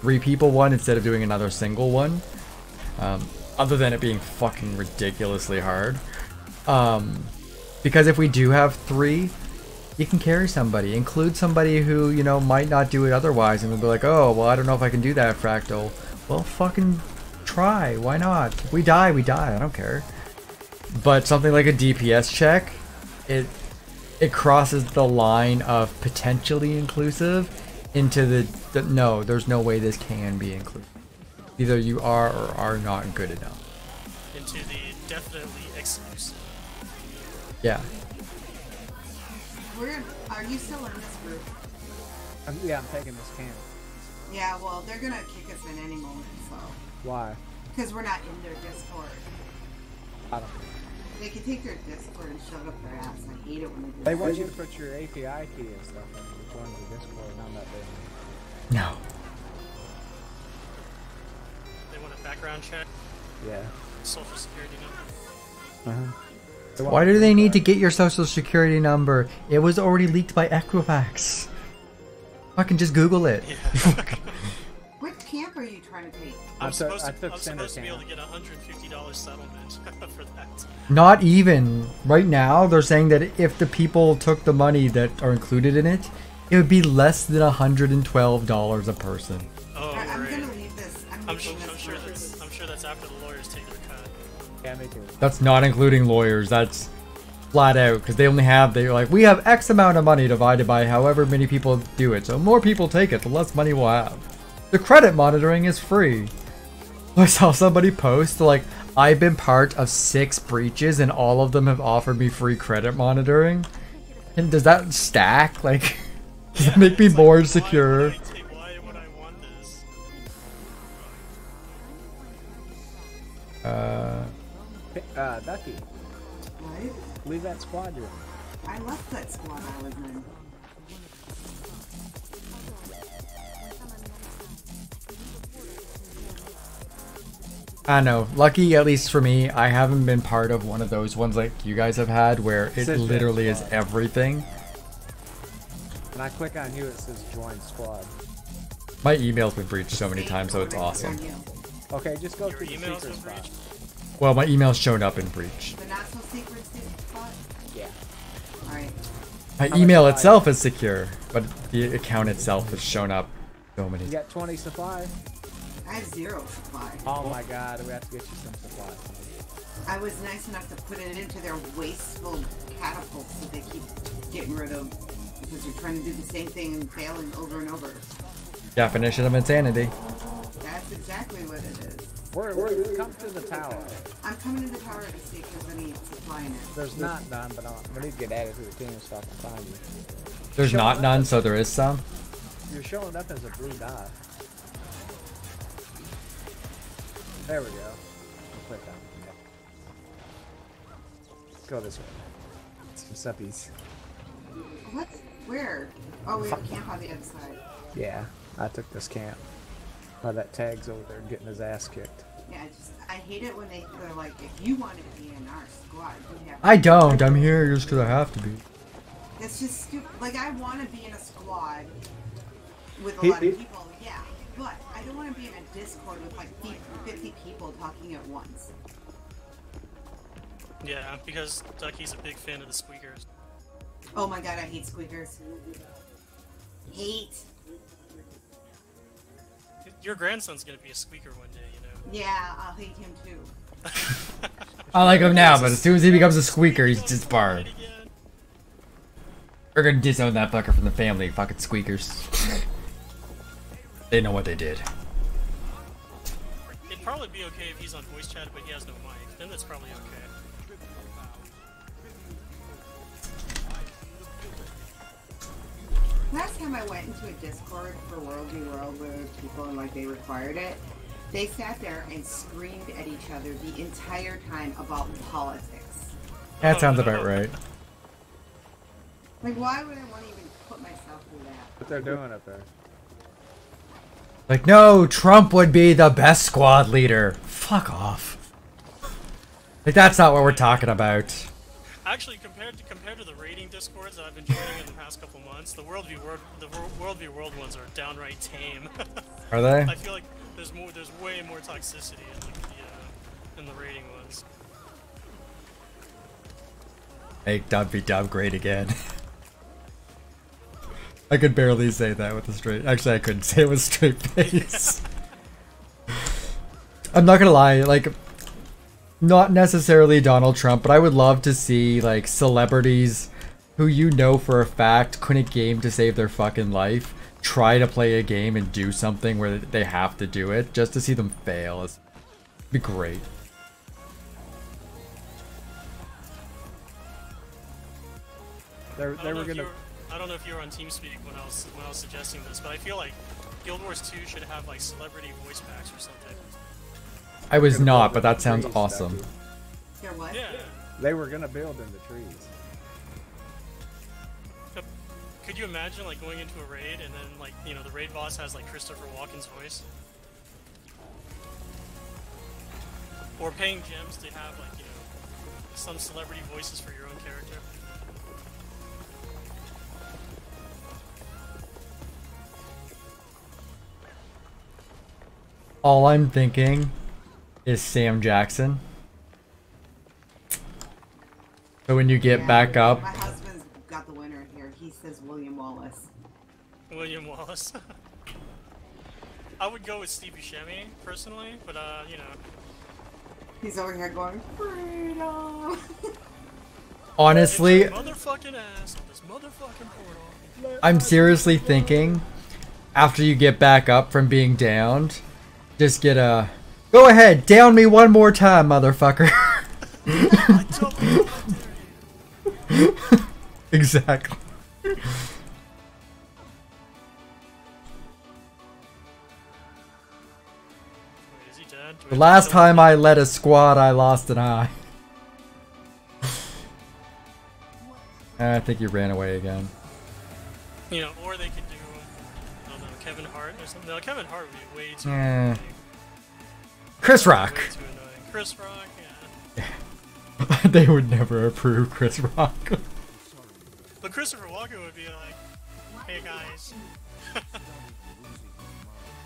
3 people one instead of doing another single one. Other than it being fucking ridiculously hard. Because if we do have 3, you can carry somebody. Include somebody who, you know, might not do it otherwise, and they'll be like, oh, well, I don't know if I can do that, Fractal. Well, fucking try. Why not? If we die, we die. I don't care. But something like a DPS check, it crosses the line of potentially inclusive into the no, there's no way this can be inclusive. Either you are or are not good enough. into the definitely exclusive. Yeah. Are you still in this group? Yeah, I'm taking this camp. Yeah, well, they're gonna kick us in any moment, so. Why? Because we're not in their Discord. I don't know. They can take their Discord and shove it up their ass. I hate it when they do that. They want you to put your API key and stuff in to join the Discord, and I'm not doing it. No. They want a background check. Yeah. Social security number. Why do they need to get your social security number? It was already leaked by Equifax. Fucking just Google it. Yeah. What camp are you trying to take? I'm supposed to be able to get a $150 settlement for that. Not even. Right now, they're saying that if the people took the money that are included in it, it would be less than $112 a person. Oh, I'm right. gonna leave this. I'm sure that's after the lawyers take their cut. Yeah, me too. That's not including lawyers. That's flat out because they're like, we have X amount of money divided by however many people do it. So more people take it, the less money we'll have. The credit monitoring is free. I saw somebody post like, I've been part of 6 breaches and all of them have offered me free credit monitoring. And does that stack? Like, does it make me more secure? Why would I want this? Ducky. What? Leave that squadron. I left that squad I was in. I know. Lucky, at least for me, I haven't been part of one of those ones like you guys have had where it literally is everything. When I click on you, it says join squad. My email's been breached so many times, so it's awesome. Okay, just go to the secret spot. Well, my email's shown up in breach. The not so secret spot? Yeah. Alright. My email itself is secure, but the account itself has shown up so many. You got 20 supply? I have 0 supply. Oh my god, we have to get you some supply. I was nice enough to put it into their wasteful catapults that they keep getting rid of because you're trying to do the same thing and failing over and over. Definition of insanity. That's exactly what it is. Come to the tower. I'm coming to the tower to see if there's any supply in it. There's not none, but we need to get added to the team so I can find you. There's not none, so there is some? You're showing up as a blue dot. There we go. Click on it. Go this way. Some suppies. What? Where? Oh, we have a camp on the other side. Yeah, I took this camp. That tag's over there getting his ass kicked. Yeah, I hate it when they're like, if you want to be in our squad, you have to. I don't. I'm here just because I have to be. That's just stupid. Like, I want to be in a squad with a lot of people, yeah. But I don't want to be in a Discord with like 50 people talking at once. Yeah, because Ducky's a big fan of the squeakers. Oh my god, I hate squeakers. Hate. Your grandson's gonna be a squeaker one day, you know. Yeah, I'll hate him too. I like him now, but as soon as he becomes a squeaker, he's just barred. We're gonna disown that fucker from the family, fucking squeakers. They know what they did. It'd probably be okay if he's on voice chat, but he has no mic. Then that's probably okay. Last time I went into a Discord for World v. World with people and like they required it, they sat there and screamed at each other the entire time about politics. That sounds about right. Like, why would I want to even put myself through that? What they're doing up there? Like, no, Trump would be the best squad leader. Fuck off. Like, that's not what we're talking about. Actually, compared to the raiding discords that I've been joining in the past couple months, the World v. World ones are downright tame. Are they? I feel like there's way more toxicity in the raiding ones. Make dub be dub great again. I could barely say that with a straight. Actually, I couldn't say it with a straight face. I'm not gonna lie, like, not necessarily Donald Trump, but I would love to see like celebrities who you know for a fact couldn't game to save their fucking life try to play a game and do something where they have to do it just to see them fail. It'd be great. They were gonna. I don't know if you were on TeamSpeak when I was suggesting this, but I feel like Guild Wars 2 should have like celebrity voice packs or something. I was not, but that sounds awesome. There what? Yeah. They were gonna build in the trees. Could you imagine like going into a raid and then like the raid boss has like Christopher Walken's voice? Or paying gems to have like some celebrity voices for your own character. All I'm thinking is Sam Jackson. So when you get back up... My husband's got the winner here. He says William Wallace. William Wallace. I would go with Steve Buscemi, personally, but He's over here going, freedom! Honestly... Motherfucking ass on this motherfucking portal. I'm seriously thinking, after you get back up from being downed, just get a... Go ahead, down me one more time, motherfucker. Exactly. The last time I led a squad, I lost an eye. I think he ran away again. Or they could do, I don't know, Kevin Hart or something. No, Kevin Hart would be way too annoying. Chris Rock. Way too annoying. Chris Rock, yeah. They would never approve Chris Rock. But Christopher Walken would be like, hey guys.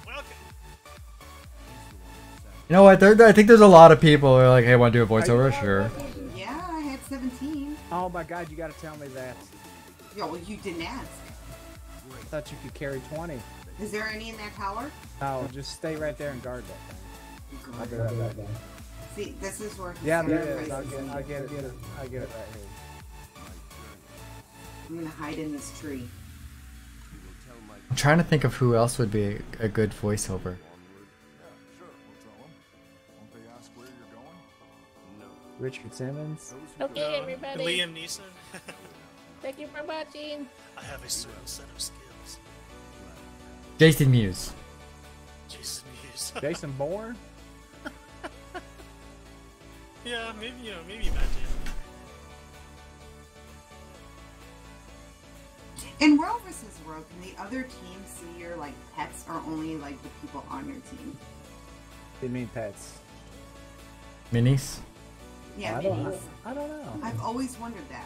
Welcome. You know what? I think there's a lot of people who are like, hey, want to do a voiceover? Sure. Yeah, I had 17. Oh my god, you gotta tell me that. Yeah, well, you didn't ask. I thought you could carry 20. Is there any in that tower? No, just stay right there and guard that thing. I'll be right back. See, this is where... Yeah, there it is. I'll get it right here. I'm gonna hide in this tree. I'm trying to think of who else would be a good voiceover. Richard Simmons. Okay, everybody. Liam Neeson. Thank you for watching. I have a certain set of skills. Jason Mewes. Jason Mewes. Jason Bourne? Yeah, maybe, maybe Matt Damon. In World vs. World, can the other team see your, like, pets or only, like, the people on your team? You mean pets? Minis? Yeah, I don't know. I don't know. I've always wondered that.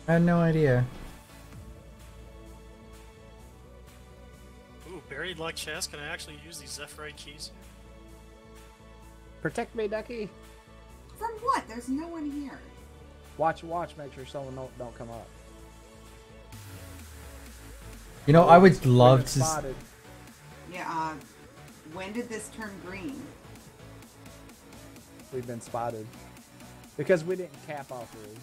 I had no idea. Ooh, buried luck chest. Can I actually use these Zephyrite keys? Protect me, Ducky. From what? There's no one here. Watch, make sure someone don't come up. You know, I would love to... Yeah, when did this turn green? We've been spotted. Because we didn't cap off the room.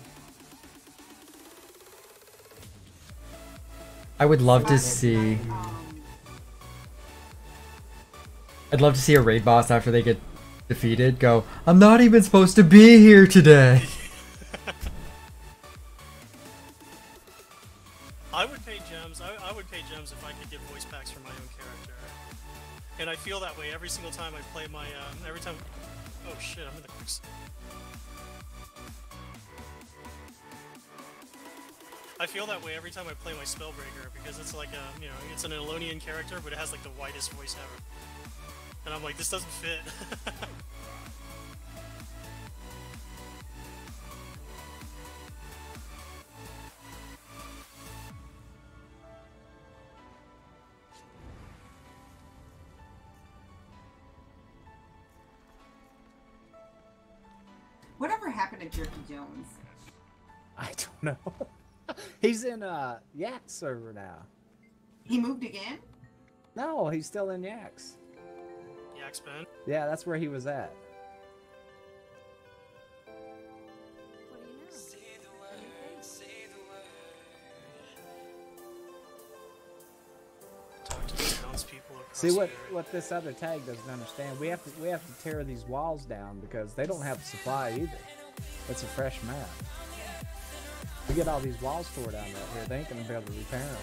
I would love to see... I'd love to see a raid boss after they get defeated go, I'm not even supposed to be here today. I would pay gems. I would pay gems if I could get voice packs for my own character. And I feel that way every single time I play my, every time... Oh shit, I'm in the quicksand. I feel that way every time I play my Spellbreaker, because it's like a, it's an Elonian character, but it has like the whitest voice ever. And I'm like, this doesn't fit. Whatever happened to Jerky Jones? I don't know. He's in Yak server now. He moved again? No, he's still in Yak's. Yak's Ben? Yeah, that's where he was at. Talk to the townspeople across See what here. this other tag doesn't understand. We have to tear these walls down because they don't have supply either. It's a fresh map. We You get all these walls tore down out here, they ain't gonna be able to repair them.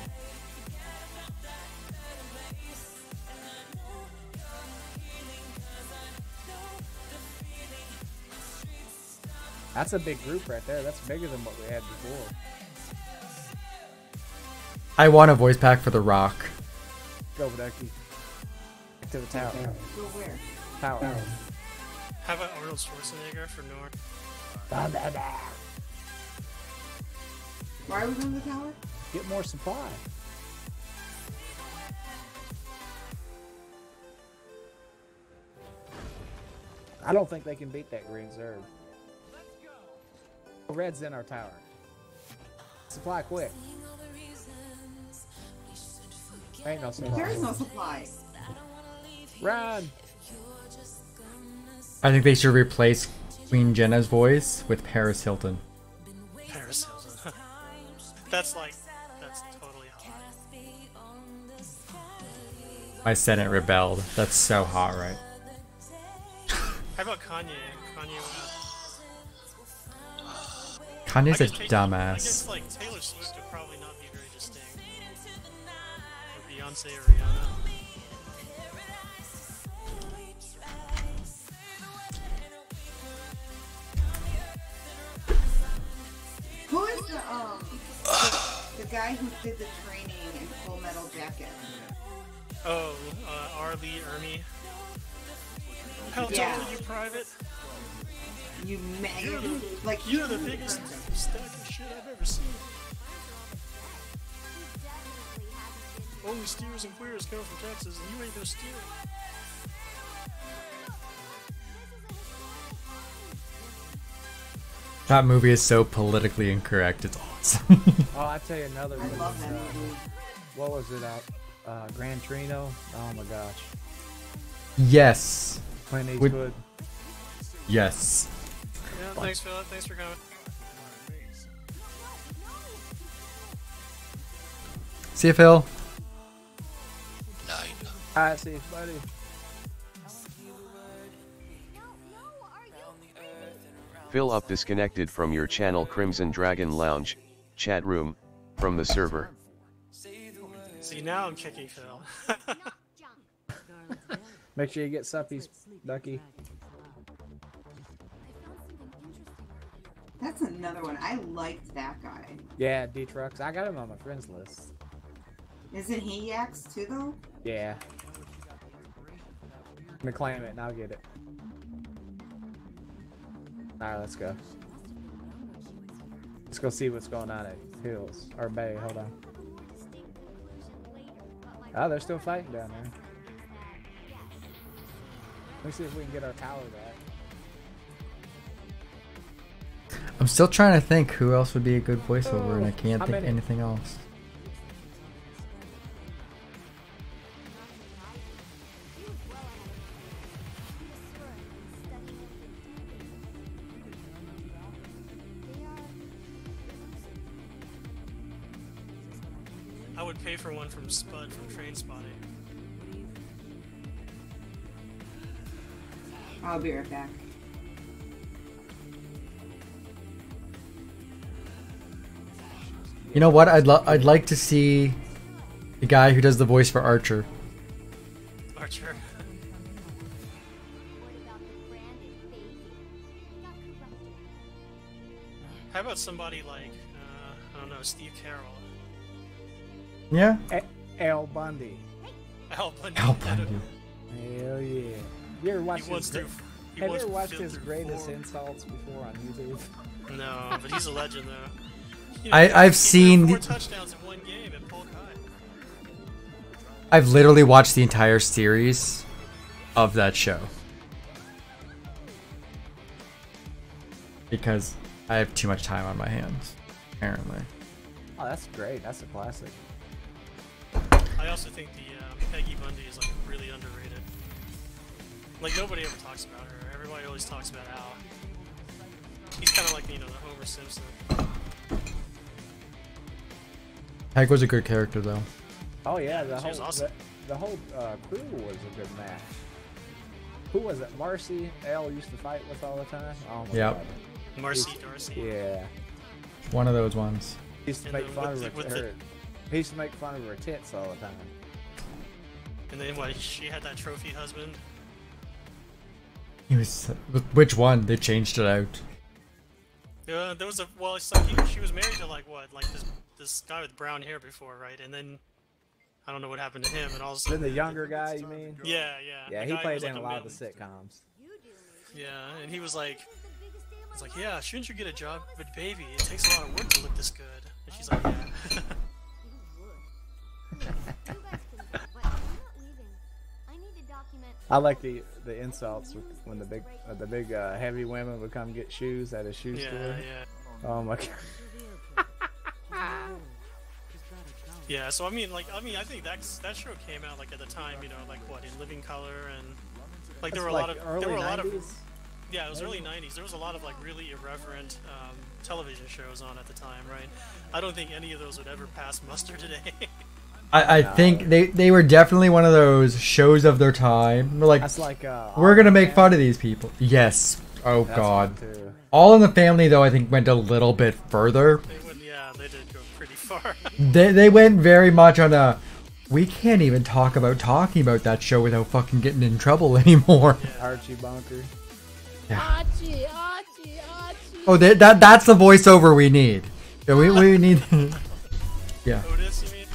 That's a big group right there. That's bigger than what we had before. I want a voice pack for The Rock. Go, Becky. Back to the tower. Go where? Tower. How about Arnold Schwarzenegger for North? Why are we going to the tower? Get more supply. I don't think they can beat that green Zerg. Red's in our tower. Supply quick. Ain't no supply. There is no supply. Run! I think they should replace Queen Jenna's voice with Paris Hilton. Paris Hilton. That's totally hot. My Senate rebelled. That's so hot, right? How about Kanye? Kanye's a I dumbass. guess like Taylor Swift would probably not be very distinct. Or Beyonce or Rihanna. Who is the guy who did the training in Full Metal Jacket? Oh, R. Lee Ermey. How tall are you, Private? You maggot. You're the biggest stack of shit I've ever seen. Only steers and queers come from Texas, and you ain't no steer. That movie is so politically incorrect. It's awesome. Oh, I tell you another one. I love that movie. What was it? Gran Torino. Oh my gosh. Yes. Clint Eastwood. Yes. Yeah, thanks, Philip. Thanks for coming. See you, Phil. Alright, see you, buddy. Phil up disconnected from your channel Crimson Dragon Lounge, chat room, from the server. See, now I'm kicking Phil. Make sure you get suppies, Ducky. That's another one. I liked that guy. Yeah, D-Trucks. I got him on my friends list. Isn't he Yaks too, though? Yeah. I'm gonna claim it and I'll get it. Alright, let's go. Let's go see what's going on at Hills. Or Bay, hold on. Oh, they're still fighting down there. Let me see if we can get our tower back. I'm still trying to think who else would be a good voiceover, and I can't think anything else. I would pay for one from Spud from Train Spotting. I'll be right back. You know what? I'd like to see the guy who does the voice for Archer. Archer. How about somebody like, I don't know, Steve Carroll? Yeah? Al Bundy. Al Bundy. Al Bundy. Hell yeah. You ever watched his, have you ever watched his greatest four. insults before on YouTube? No, but he's a legend though. You know, I've seen 4 touchdowns in one game at Polk High. I've literally watched the entire series of that show. Because I have too much time on my hands, apparently. Oh, that's great. That's a classic. I also think the Peggy Bundy is like really underrated. Like nobody ever talks about her. Everybody always talks about Al. He's kind of like, you know, the Homer Simpson. Peg was a good character though. Oh yeah, the She was whole awesome. the whole crew was a good match. Who was it? Marcy L used to fight with all the time. Oh my Yep. god. Marcy Darcy. Yeah. One of those ones. He used to make fun of her. He used to make fun of her tits all the time. And then what? She had that trophy husband. He was. Which one? They changed it out. There was a it's like she was married to like what? Like this guy with brown hair before, right? And then I don't know what happened to him, and all of a sudden. Then the younger guy, you mean? Yeah. Yeah, he played in a lot of the sitcoms. Yeah, and he was like, yeah, shouldn't you get a job with baby? It takes a lot of work to look this good. And she's like, yeah. I like the insults when the big heavy women would come get shoes at a shoe store. Yeah. Oh my god. Yeah, so I think that show came out like at the time, you know, like what, in Living Color, and like there were a lot of yeah, it was early 90s. There was a lot of like really irreverent television shows on at the time, right? I don't think any of those would ever pass muster today. I think they were definitely one of those shows of their time. We're like, that's like we're gonna make fun of these people. Yes. Oh that's god. All in the Family though I think went a little bit further. They did go pretty far. they went very much on a. We can't even talk about that show without fucking getting in trouble anymore. Yeah. Archie Bunker. Yeah. Archie. Oh, that's the voiceover we need. Yeah, we need. Yeah. Otis, you mean?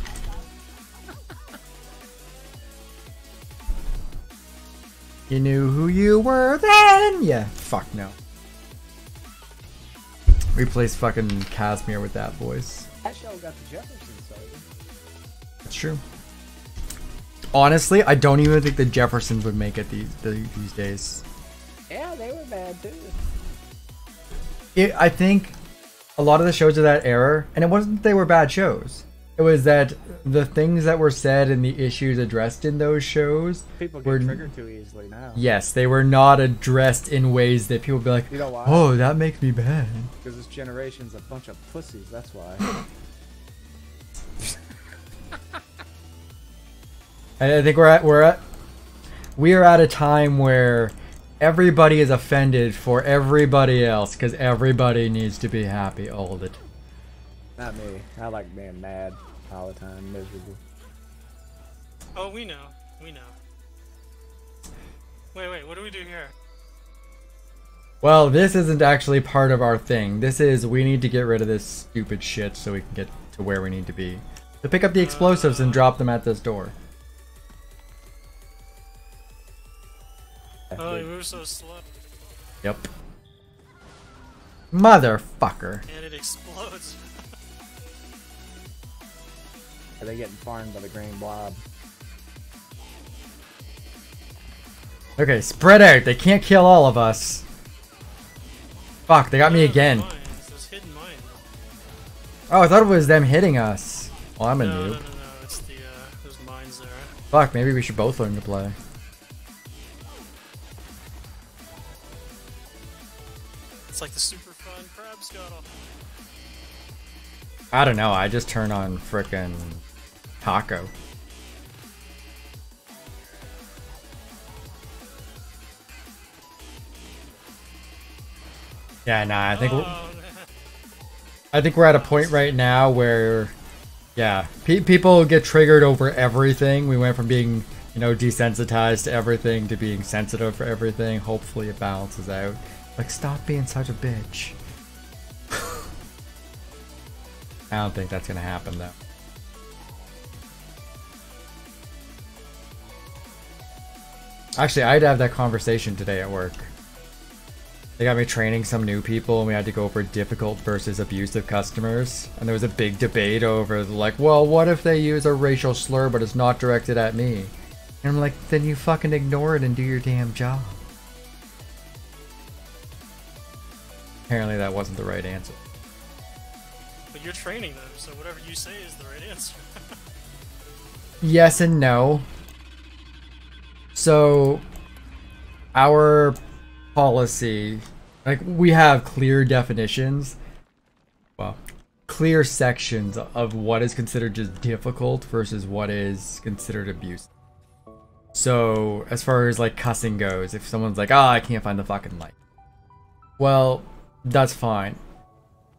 You knew who you were then. Yeah. Fuck no. Replace fucking Casimir with that voice. That show got the Jeffersons, so. That's true. Honestly, I don't even think the Jeffersons would make it these days. Yeah, they were bad too. I think a lot of the shows of that era, and it wasn't that they were bad shows. It was that the things that were said and the issues addressed in those shows people get triggered too easily now. Yes, they were not addressed in ways that people would be like, you know why? "Oh, that makes me bad." Because this generation's a bunch of pussies. That's why. I think we are at a time where everybody is offended for everybody else because everybody needs to be happy all the time. Not me. I like being mad all the time, miserable. Oh, we know. Wait, what do we do here? Well, this isn't actually part of our thing. This is, we need to get rid of this stupid shit so we can get to where we need to be. To pick up the explosives and drop them at this door. Oh, you move so slow. Yep. Motherfucker. And it explodes. Are they getting farmed by the green blob? Okay, spread out. They can't kill all of us. Fuck, they got me again. Those hidden mines. Oh, I thought it was them hitting us. Well, I'm a noob. No. It's those mines there. Fuck, maybe we should both learn to play. It's like the super fun crabs got off. I don't know, I just turn on frickin' Taco. Yeah, nah, I think we're at a point right now where, yeah, people get triggered over everything. We went from being, you know, desensitized to everything to being sensitive for everything. Hopefully it balances out. Like, stop being such a bitch. I don't think that's gonna happen though. Actually, I had to have that conversation today at work. They got me training some new people and we had to go over difficult versus abusive customers. And there was a big debate over like, well, what if they use a racial slur but it's not directed at me? And I'm like, then you fucking ignore it and do your damn job. Apparently that wasn't the right answer. But you're training them, so whatever you say is the right answer. Yes and no. So, our policy, like, we have clear definitions, well, clear sections of what is considered just difficult versus what is considered abuse. So, as far as, like, cussing goes, if someone's like, I can't find the fucking light. Well, that's fine.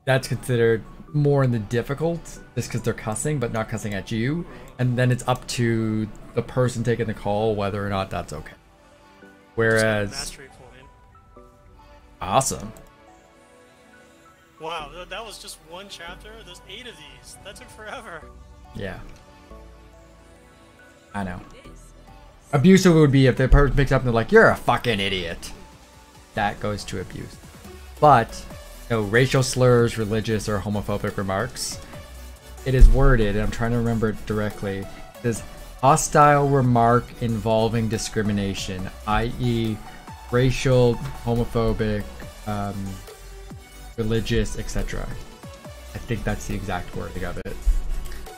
that's considered more in the difficult, just because they're cussing, but not cussing at you. And then it's up to the person taking the call whether or not that's okay. Whereas, awesome. Wow, that was just one chapter. There's 8 of these. That took forever. Yeah. I know. Abusive would be if the person picks up and they're like, "You're a fucking idiot." That goes to abuse. But, no racial slurs, religious, or homophobic remarks. It is worded, and I'm trying to remember it directly. It says, hostile remark involving discrimination, i.e. racial, homophobic, religious, etc. I think that's the exact wording of it.